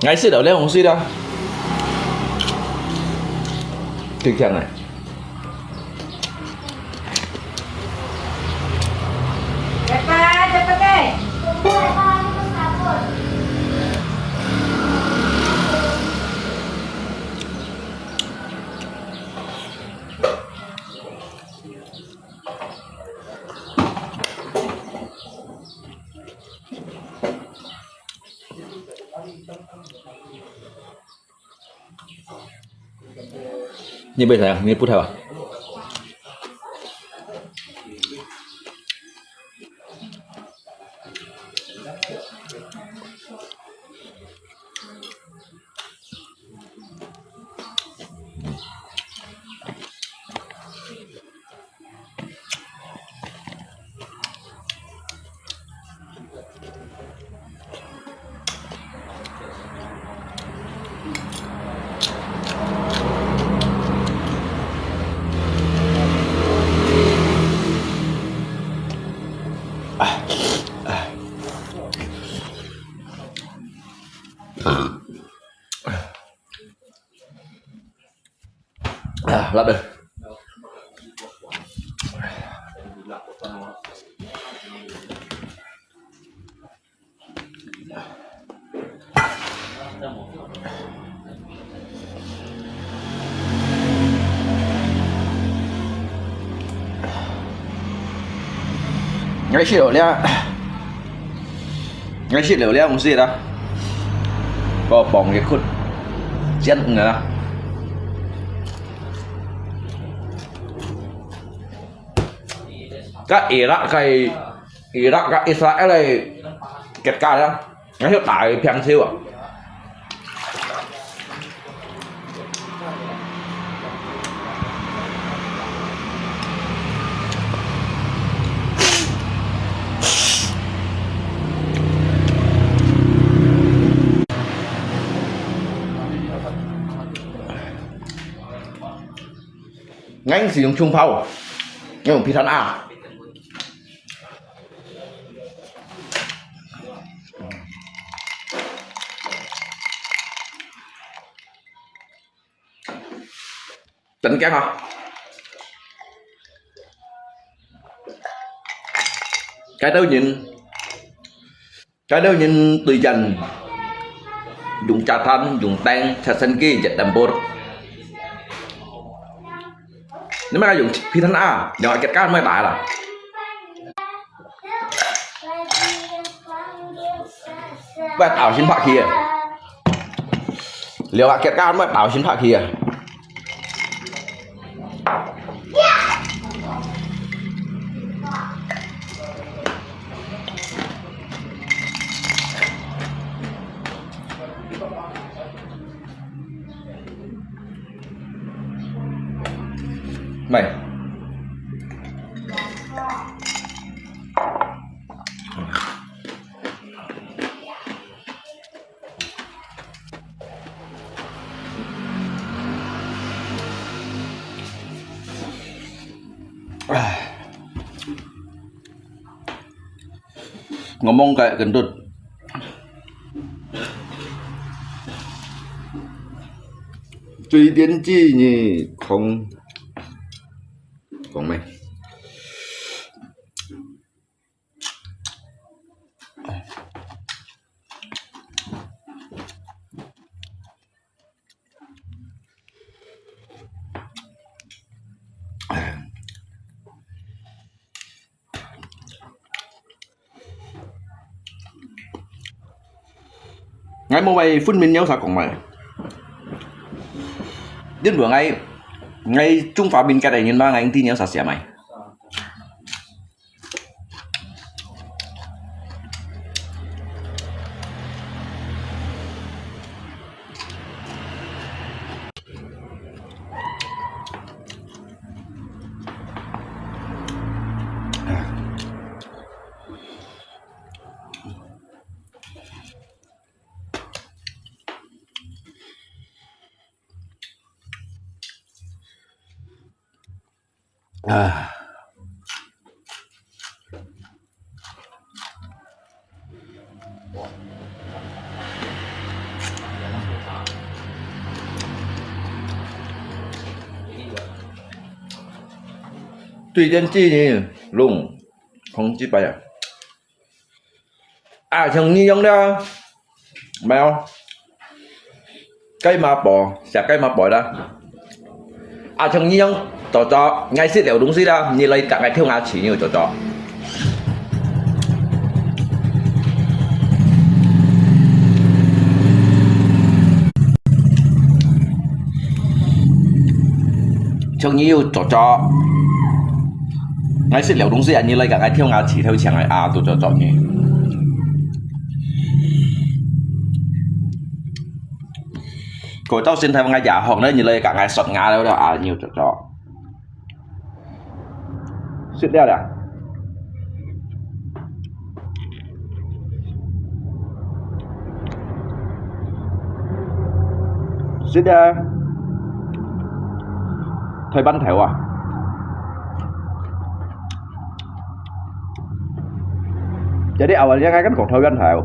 Ngày xưa đâu lấy không suy đâu Thực chẳng này Cepat deh. Như bây giờ như phút theo à? Lắp đây. Ngay xỉu nha. Ngay xỉu nha không gì đâu. Có bỏng cái khuất chân nữa. Các Iraq các Israel này kẹt ca đó, ngay hiện tại phèn siêu à. Ngành sử dụng trung phao nhưng mà phi thân A tính kén hả? Cái đâu nhìn tùy dần dùng trà thanh dùng tan trà xanh kia dịch đầm bột nếu mà dùng phi thân A nhỏ kẹt cá mới đại là bắt ảo xin phạt kia liệu kẹt cá mới ảo xin phạt kia mày ngomong kayak gendut Truy tiến chi nhỉ không mày ngay mua bay phun min nhau sao còn mày đến bữa ngay trung phá bên cái này nhìn ba ngày anh tin nhau sao xẻ mày Tùy tiên chi nhỉ lùng không chi bay chẳng như giống đó mèo cây mà bỏ xả cây mà bỏ ra chẳng như giống cho ngay xí đều đúng xí ra như lấy cả ngày theo ngã chỉ nhiều cho Trông nhiều trò ngay sự liệu đúng gì như lấy cả cái theo ngà chỉ theo chẳng ai tụi trò nhỉ cổ tao xin theo ngay giả hoặc nữa như lấy cả ngày sọt ngà đâu đó nhiều trò suýt đeo đã suýt đeo thời bắn thẻo à jadi awalnya kan kok Thailand thẻo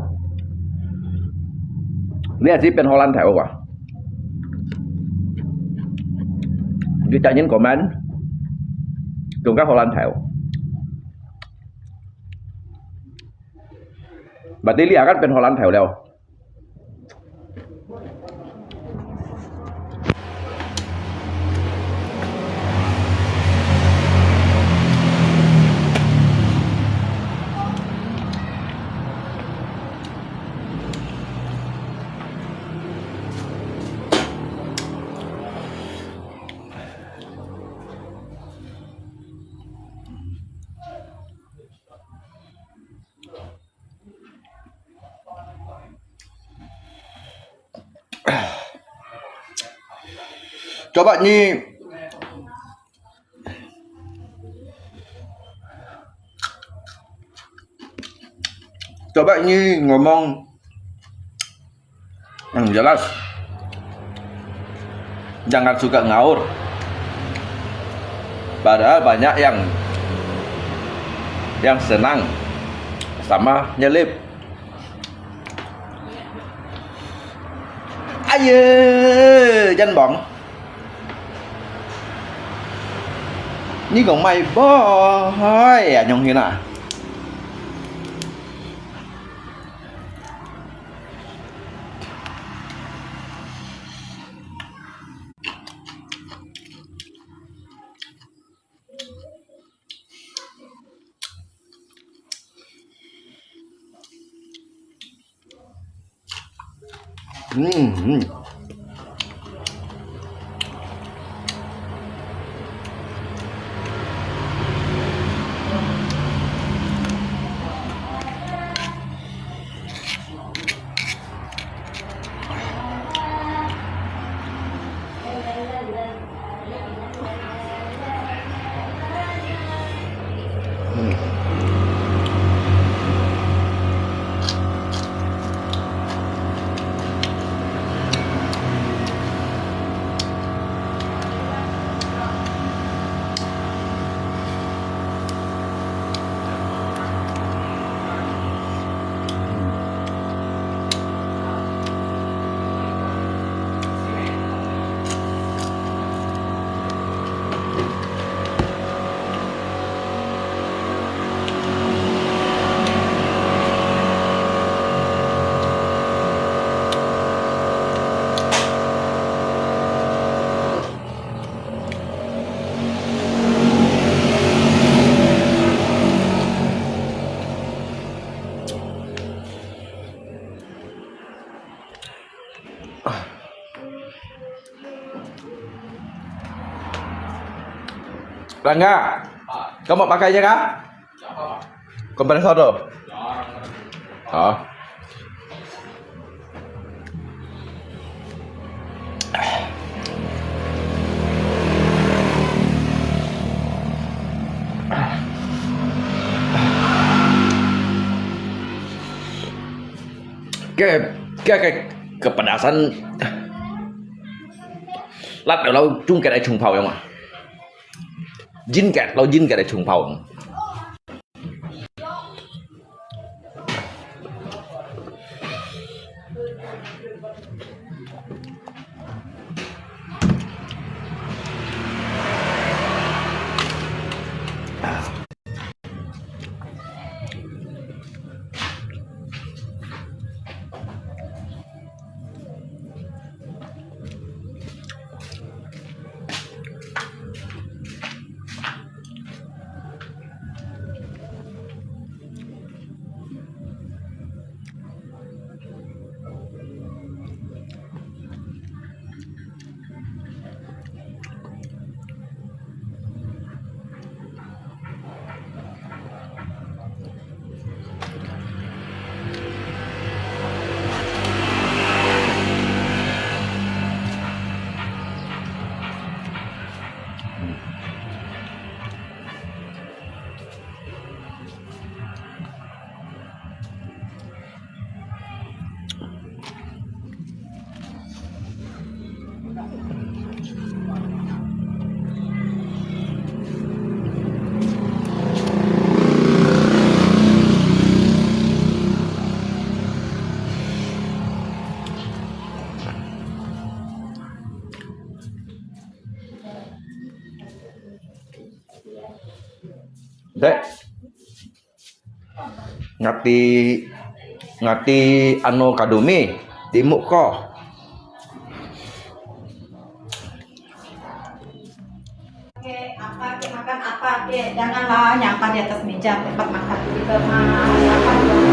lihat sih pen Holland thẻo à kita nhìn comment cùng các Holland thẻo berarti lihat kan pen Holland thẻo đâu coba nih ngomong yang jelas jangan suka ngaur padahal banyak yang senang sama nyelip ayo danh bọn như còn mày bó hơi nhông như nào Rangga, kamu pakainya kah? Kompresor tuh. Oh. Cái kepedasan lát nữa lâu chung cái đại trùng phàu không ạ? Jin cái đại trùng phàu. Dek, ngati anu kadumi timuk ko. Apa makan apa janganlah nyampah di atas meja tempat makan kita makan.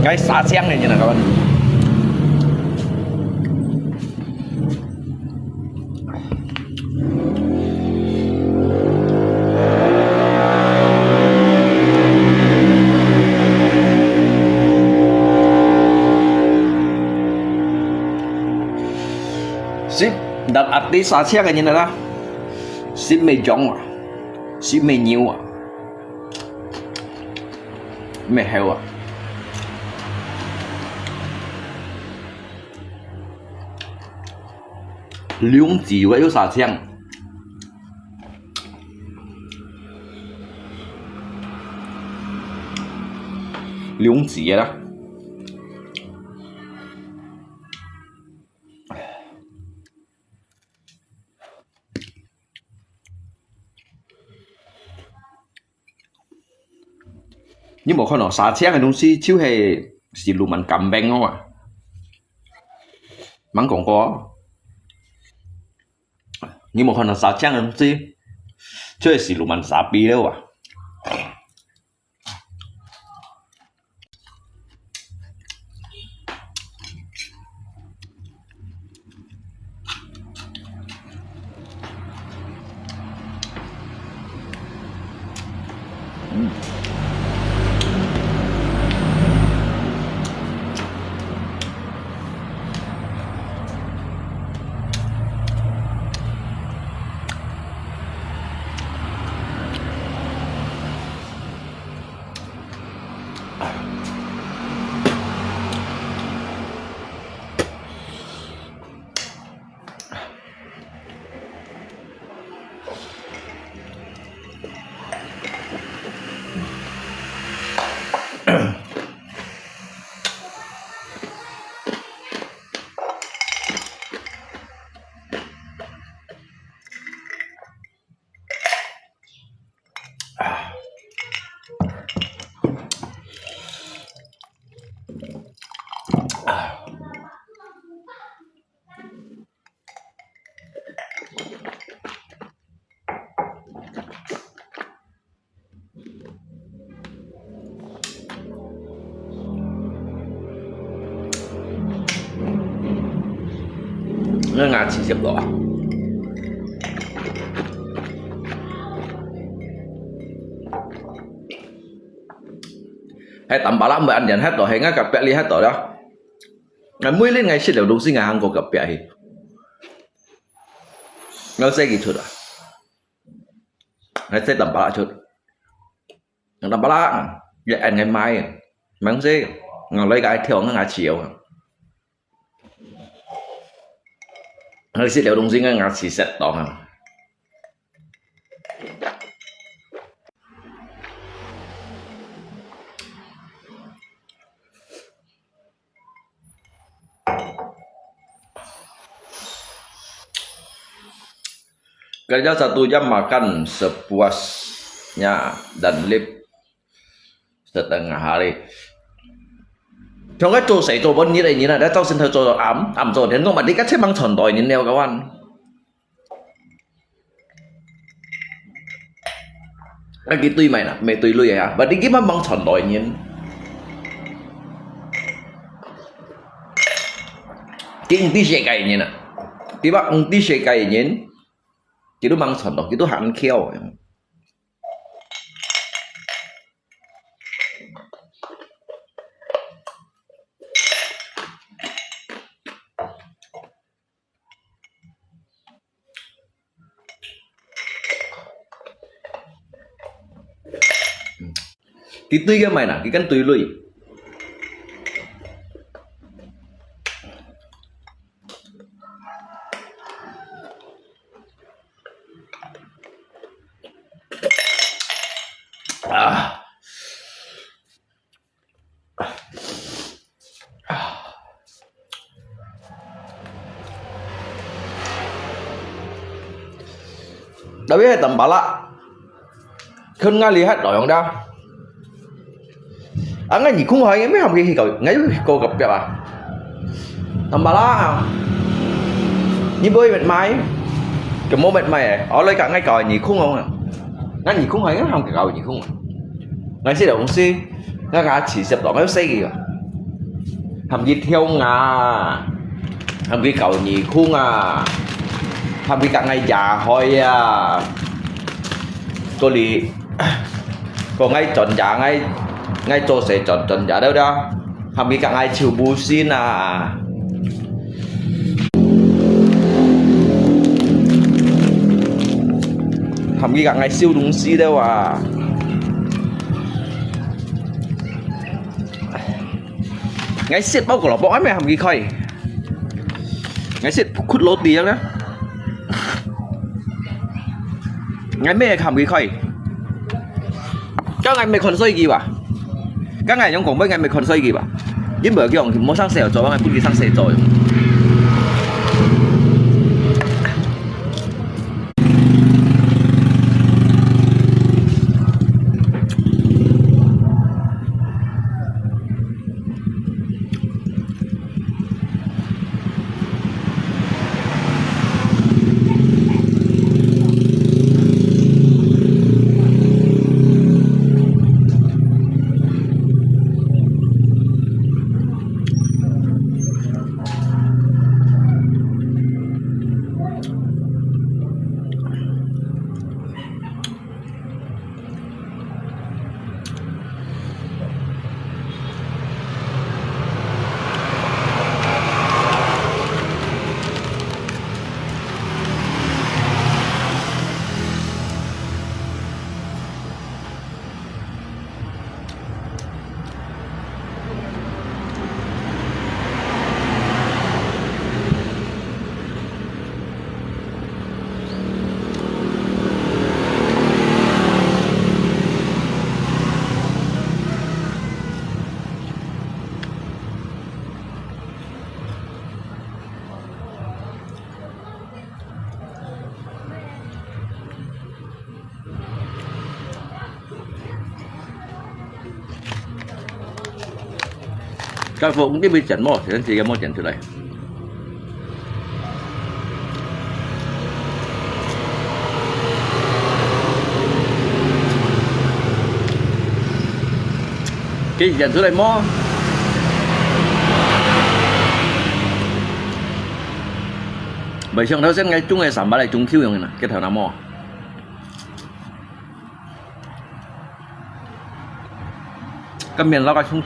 Guys, saat siang nih kawan. Ship đặt arti saat siang như này đó. Ship mày giống à, ship mày nhiều à, mày heo à. Lưỡng gì vậy có xả chăng lưỡng gì đó nhưng mà con nó xả chăng cái东西就係路民咁兵啊嘛蠻講過nhưng mà còn là sao chăng không chứ chơi xì lùm ăn xả pi đâu à nó ngà chỉ xếp đó hay tầm 35 anh nhận hết rồi hay ngã cặp bẹ li hết rồi đó ngày mới lên ngày xích đều đúng sinh ngày Hàn Quốc cặp bẹ thì nó sẽ gì chút à nó sẽ tầm 3 chút Nằm bá lá vậy anh ngày mai mà không gì ngồi lấy cái theo ngà chiều người sẽ liệu đồng gì ngà chỉ sẽ đỏ hả kerja 1 jam makan sepuasnya dan lip setengah hari. Trong cái chỗ xảy chỗ bên như này đã tao xin thơ chỗ ẩm chỗ đến con mà đi cách xếp bằng tròn đòi nhìn neo các bạn. Cái tuy mày nè, mày tuy lùi hả? Và đi cái bằng tròn đòi nhìn. Cái tí xe cày nhìn nè, tí bác tí xe cày nhìn. Chỉ đúng bằng tròn đòi, chỉ đúng hạn khéo. Cái tươi cái mày nè, cái cánh tươi lùi. Đã biết tầm bả lạ. Khân nga lihat đòi không đâu. Ngay gì cũng hỏi mấy không khi cậu ngay cô gặp gặp à thầm bà lá không như bơi mệt mày cái mô mệt mày ở lấy cả ngay còi gì không không à ngay gì cũng hỏi không cái cậu gì không ngay sẽ động si ngay cả chỉ xếp đó mấy xe kìa thầm gì theo ngà thầm cái cậu gì không à thầm cái cả ngay già hồi à cô đi còn ngay chọn già ngay chỗ sẽ chọn giá đâu đó hàm cái cả ngay chiều bù xin à hàm cái cả ngay siêu đúng xí đâu à ngay xiết bao của nó bõi mày hàm cái khơi ngay xiết khút lố tiếng đó ngay mẹ hàm cái khơi các anh mày còn xây gì à các ngày trong cùng với ngày mày còn xây gì à nhưng bởi cái ông thì mua sang sale rồi ngày đi sang sale rồi các vụ cũng bị chấn một thì anh chị cái một chấn từ đây cái chấn từ đây mo bởi trong đó sẽ ngay chung ngày sản lại chung khiêu này cái thằng nào mo cái miền lao cái chung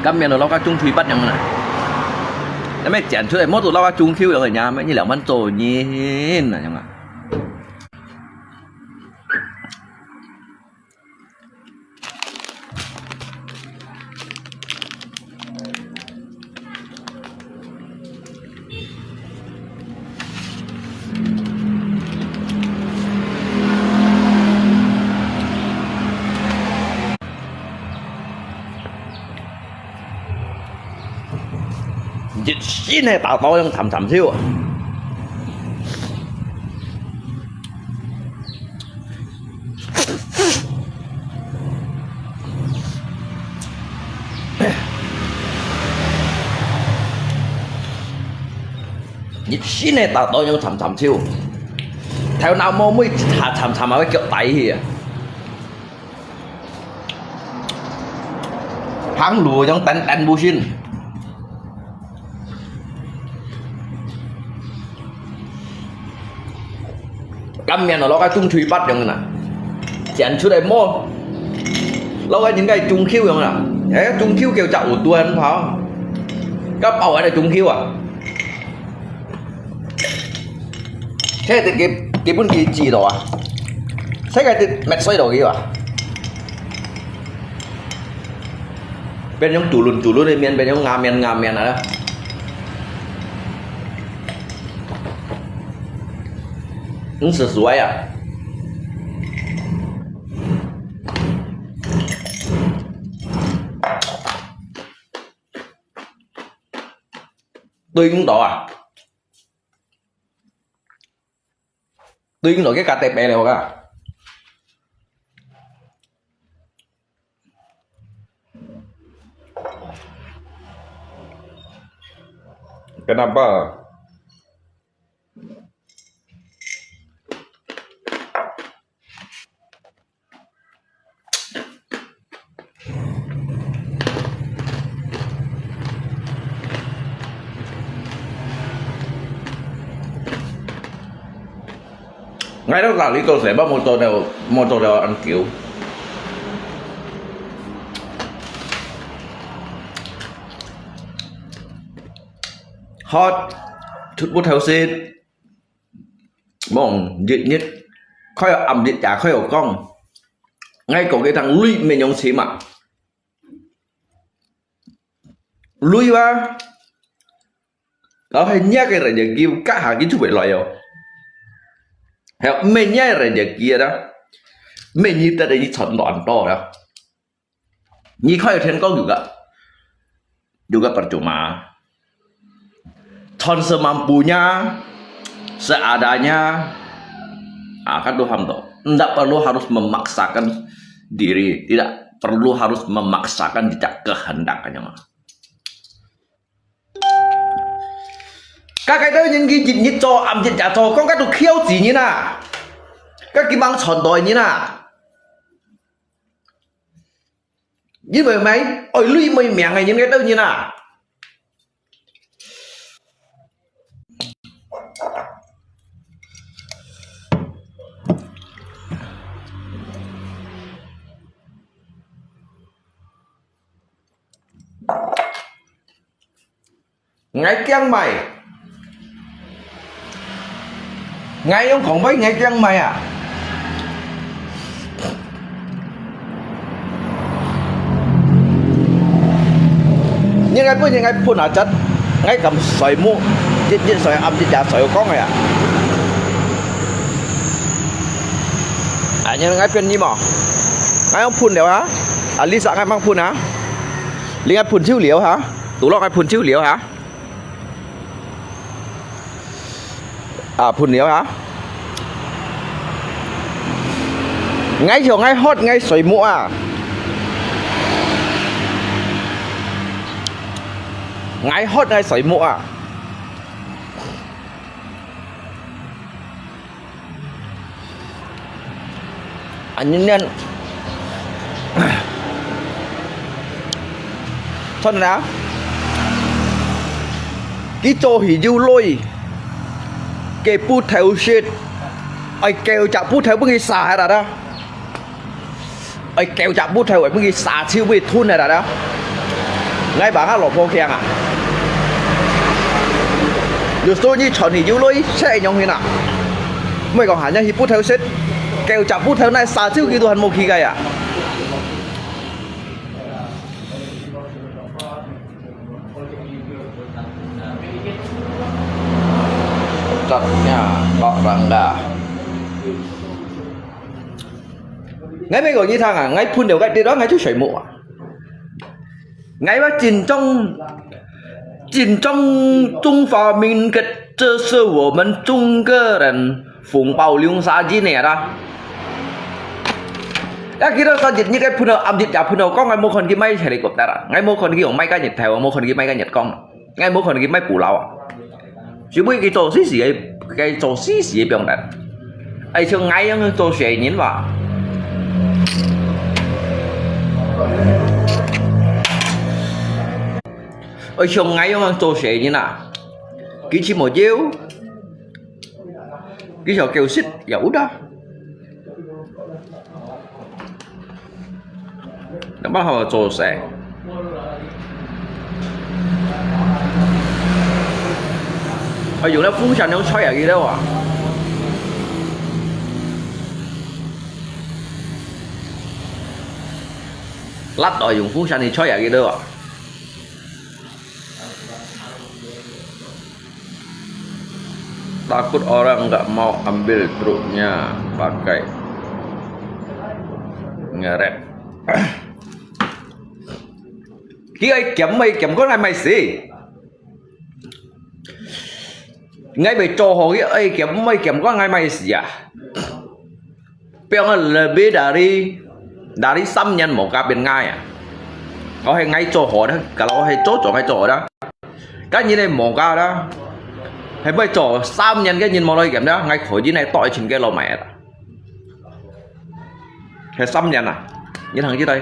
các miền nó các chung thủy bắt nhầm này em mày chén出嚟摸到撈一中 Q 有人呀，咩2蚊做煙啊咁啊！熱鮮係大火咁沉沉燒啊！熱鮮係大火咁沉沉燒，theo nào mô mới chầm chầm ở cái kiểu tay thì hắn lùa trong tên tên bu xin cắm miền nó cái trung thủy bắt giống nè chén chú đây mô nó cái những cái trung khiêu giống nè đấy trung khiêu kiểu chậu tua anh phải các bầu ấy là trung khiêu à thế thì cái bún gì chỉ đồ à thế cái mẹ xoay đồ gì à bên trong tủ luôn miền bên trong ngà miền này đó sửa suối à tôi cũng đó à tôi cũng nói cái KTP này cả kenapa ngay đó là lý tôi sẽ bắt mô tô đều ăn kiểu hot chút bút theo xin mong dịch nhất khói ẩm dịch trả khói ổ cong ngay có cái thằng lui mình nhông xí mà lui ba đó hay nhắc cái này giờ kêu các hàng kiến trúc bị loại rồi mình nhảy rồi giờ kia đó mình như ta đây chọn đoạn to đó như khói thiên có juga percuma chọn semampunya seadanya kan Tuhan tuh tidak perlu harus memaksakan diri tidak perlu harus memaksakan tidak kehendaknya mah các cái đó những cái dịch như cho âm dịch giả cho con cái đồ khiêu gì như nào các cái băng tròn đồi như nào như vậy mấy ôi lui mày mẹ ngày những cái đâu như nào ngay kiêng mày ngay ông không mấy ngay kiêng mày à nhưng ngay phun ở chất ngay cầm sỏi mu dịch sỏi âm dịch giả sỏi có ngay à nhưng ngay phun gì mà ngay ông phun đều hả lý sợ ngay mang phun hả lý ngay phun chiếu liễu hả tủ lo ngay phun chiếu liễu hả phun liễu hả ngay chiều ngay hot ngay sỏi mu à ngay hot ngay sỏi mu à anh nhân thân nào cái chỗ hỉ du lôi cái bút theo shit ai kêu chặt bút theo bưng xả hay đó ai kêu chặt bút theo bưng xả chiêu bị thun này đó ngay bảng lột phong khen à Justru như chọn thì lối sẽ nhong thế nào. Mày còn hả nha hiệp bút theo xếp. Kêu chặt bút theo này xa chứ khi tôi hẳn một khi gây à. Chặt nha, bọ răng đà. Ngay mấy gọi như thằng à, ngay phun đều gạch đi đó ngay chú sợi mụ à. Ngay bác chìm trong Trung Hoa Minh Kết, 这是我们中国人风暴流杀机này đó. Kira sao dịch như cái phun âm dịch giả phun có ngay một con kia máy helicopter à, ngay một con kia máy cái nhật theo, một con kia máy cái nhật con, ngay một con kia máy bù lão à. Chứ bây cái chỗ xí ấy, cái chỗ xí biểu đạt, ai cho ngay những chỗ xí nhìn vào. Ôi chồng ngay ông tô sẽ như nào kỹ chỉ một chiếu kỹ trò kêu xích dẫu đó nó bắt đầu tô sẽ ở dùng nó phun tràn nó xoay ở gì đâu à lát đòi dùng phun tràn thì xoay ở gì đâu à. Takut orang nggak mau ambil truknya pakai ngeret. Kia kiếm có ngày mày xí. Ngay bị trò hồ kia ấy kiếm có ngày mày xí à. Piang lebih dari samnyan mau kabin ngay à. Có hay ngay trò hồ đó, kalau hay chốt ngay trò đó. Cái như này mau ca đó. Hay bây giờ 3 nhân cái nhìn màu đây kiểm đó ngay khỏi dưới này tỏi trên cái lò mẹ đó. Hay 3 nhân à như thằng dưới đây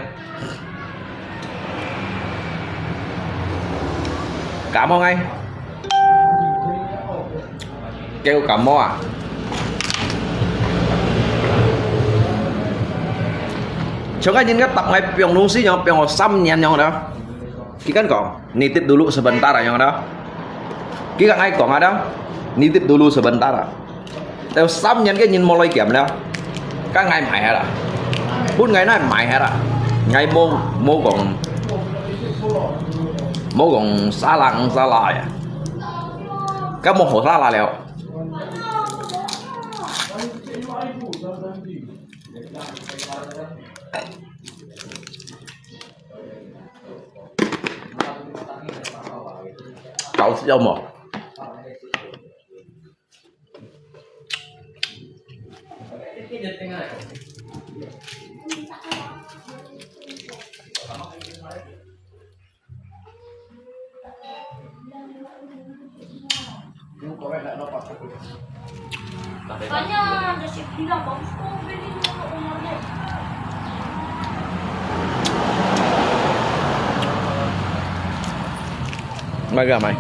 cảm ơn anh kêu cảm ơn à cho cái nhìn cái tập ngay piong nung xí nhau piong 3 nhân nhau đó cái kan còn nitip dulu sebentar yang đó. Kita ngay còn ở đó nitip dulu sebentar à. Theo 3 nhân cái nhìn mulai kiểm đó. Các ngày mày hết à. Phút ngày nói mày hết à. Ngày mô còn xa lại à. Các mô hồ xa lại liệu. Cậu sẽ một Makanya ada si bilang bagus kok beli untuk umurnya. Mày mày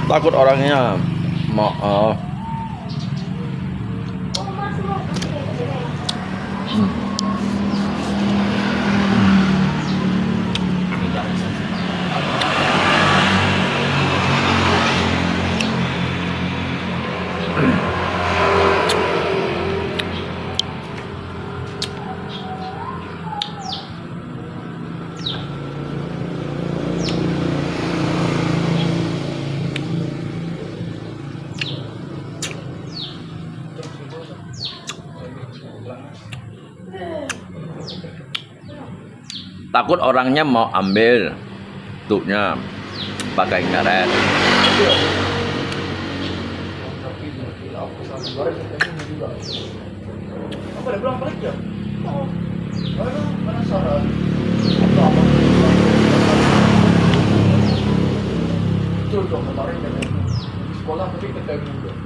takut orangnya mau takut orangnya mau ambil truknya pakai ngaret. Apa udah pulang balik ya? Oh. Aduh, penasaran. Betul dong kemarin dari sekolah tapi ketemu dong.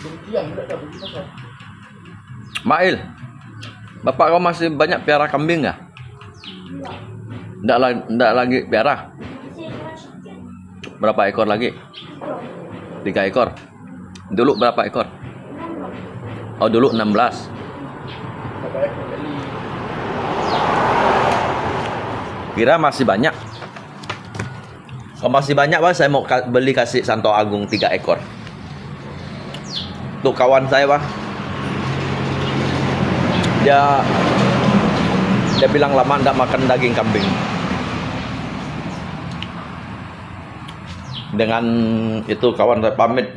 Bentian enggak ada begitu kan? Mail, bapak kau masih banyak piara kambing nggak? Nggak lagi piara. Berapa ekor lagi? 3 ekor. Dulu berapa ekor? Oh dulu 16. Kira masih banyak. Kalau masih banyak, Pak, saya mau beli kasih Santo Agung 3 ekor. Untuk kawan saya, Pak. Dia bilang lama enggak makan daging kambing. Dengan itu kawan saya pamit.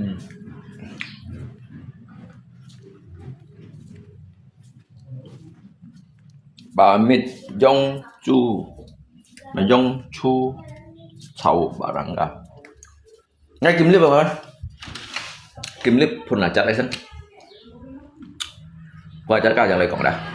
Pamit Jong Chu. Jong Chu Chau barang cả. Ngay Kim Lip rồi bạn. Kim Lip phun là chặt đấy sân. Qua chặt cả chẳng lấy cổng đã.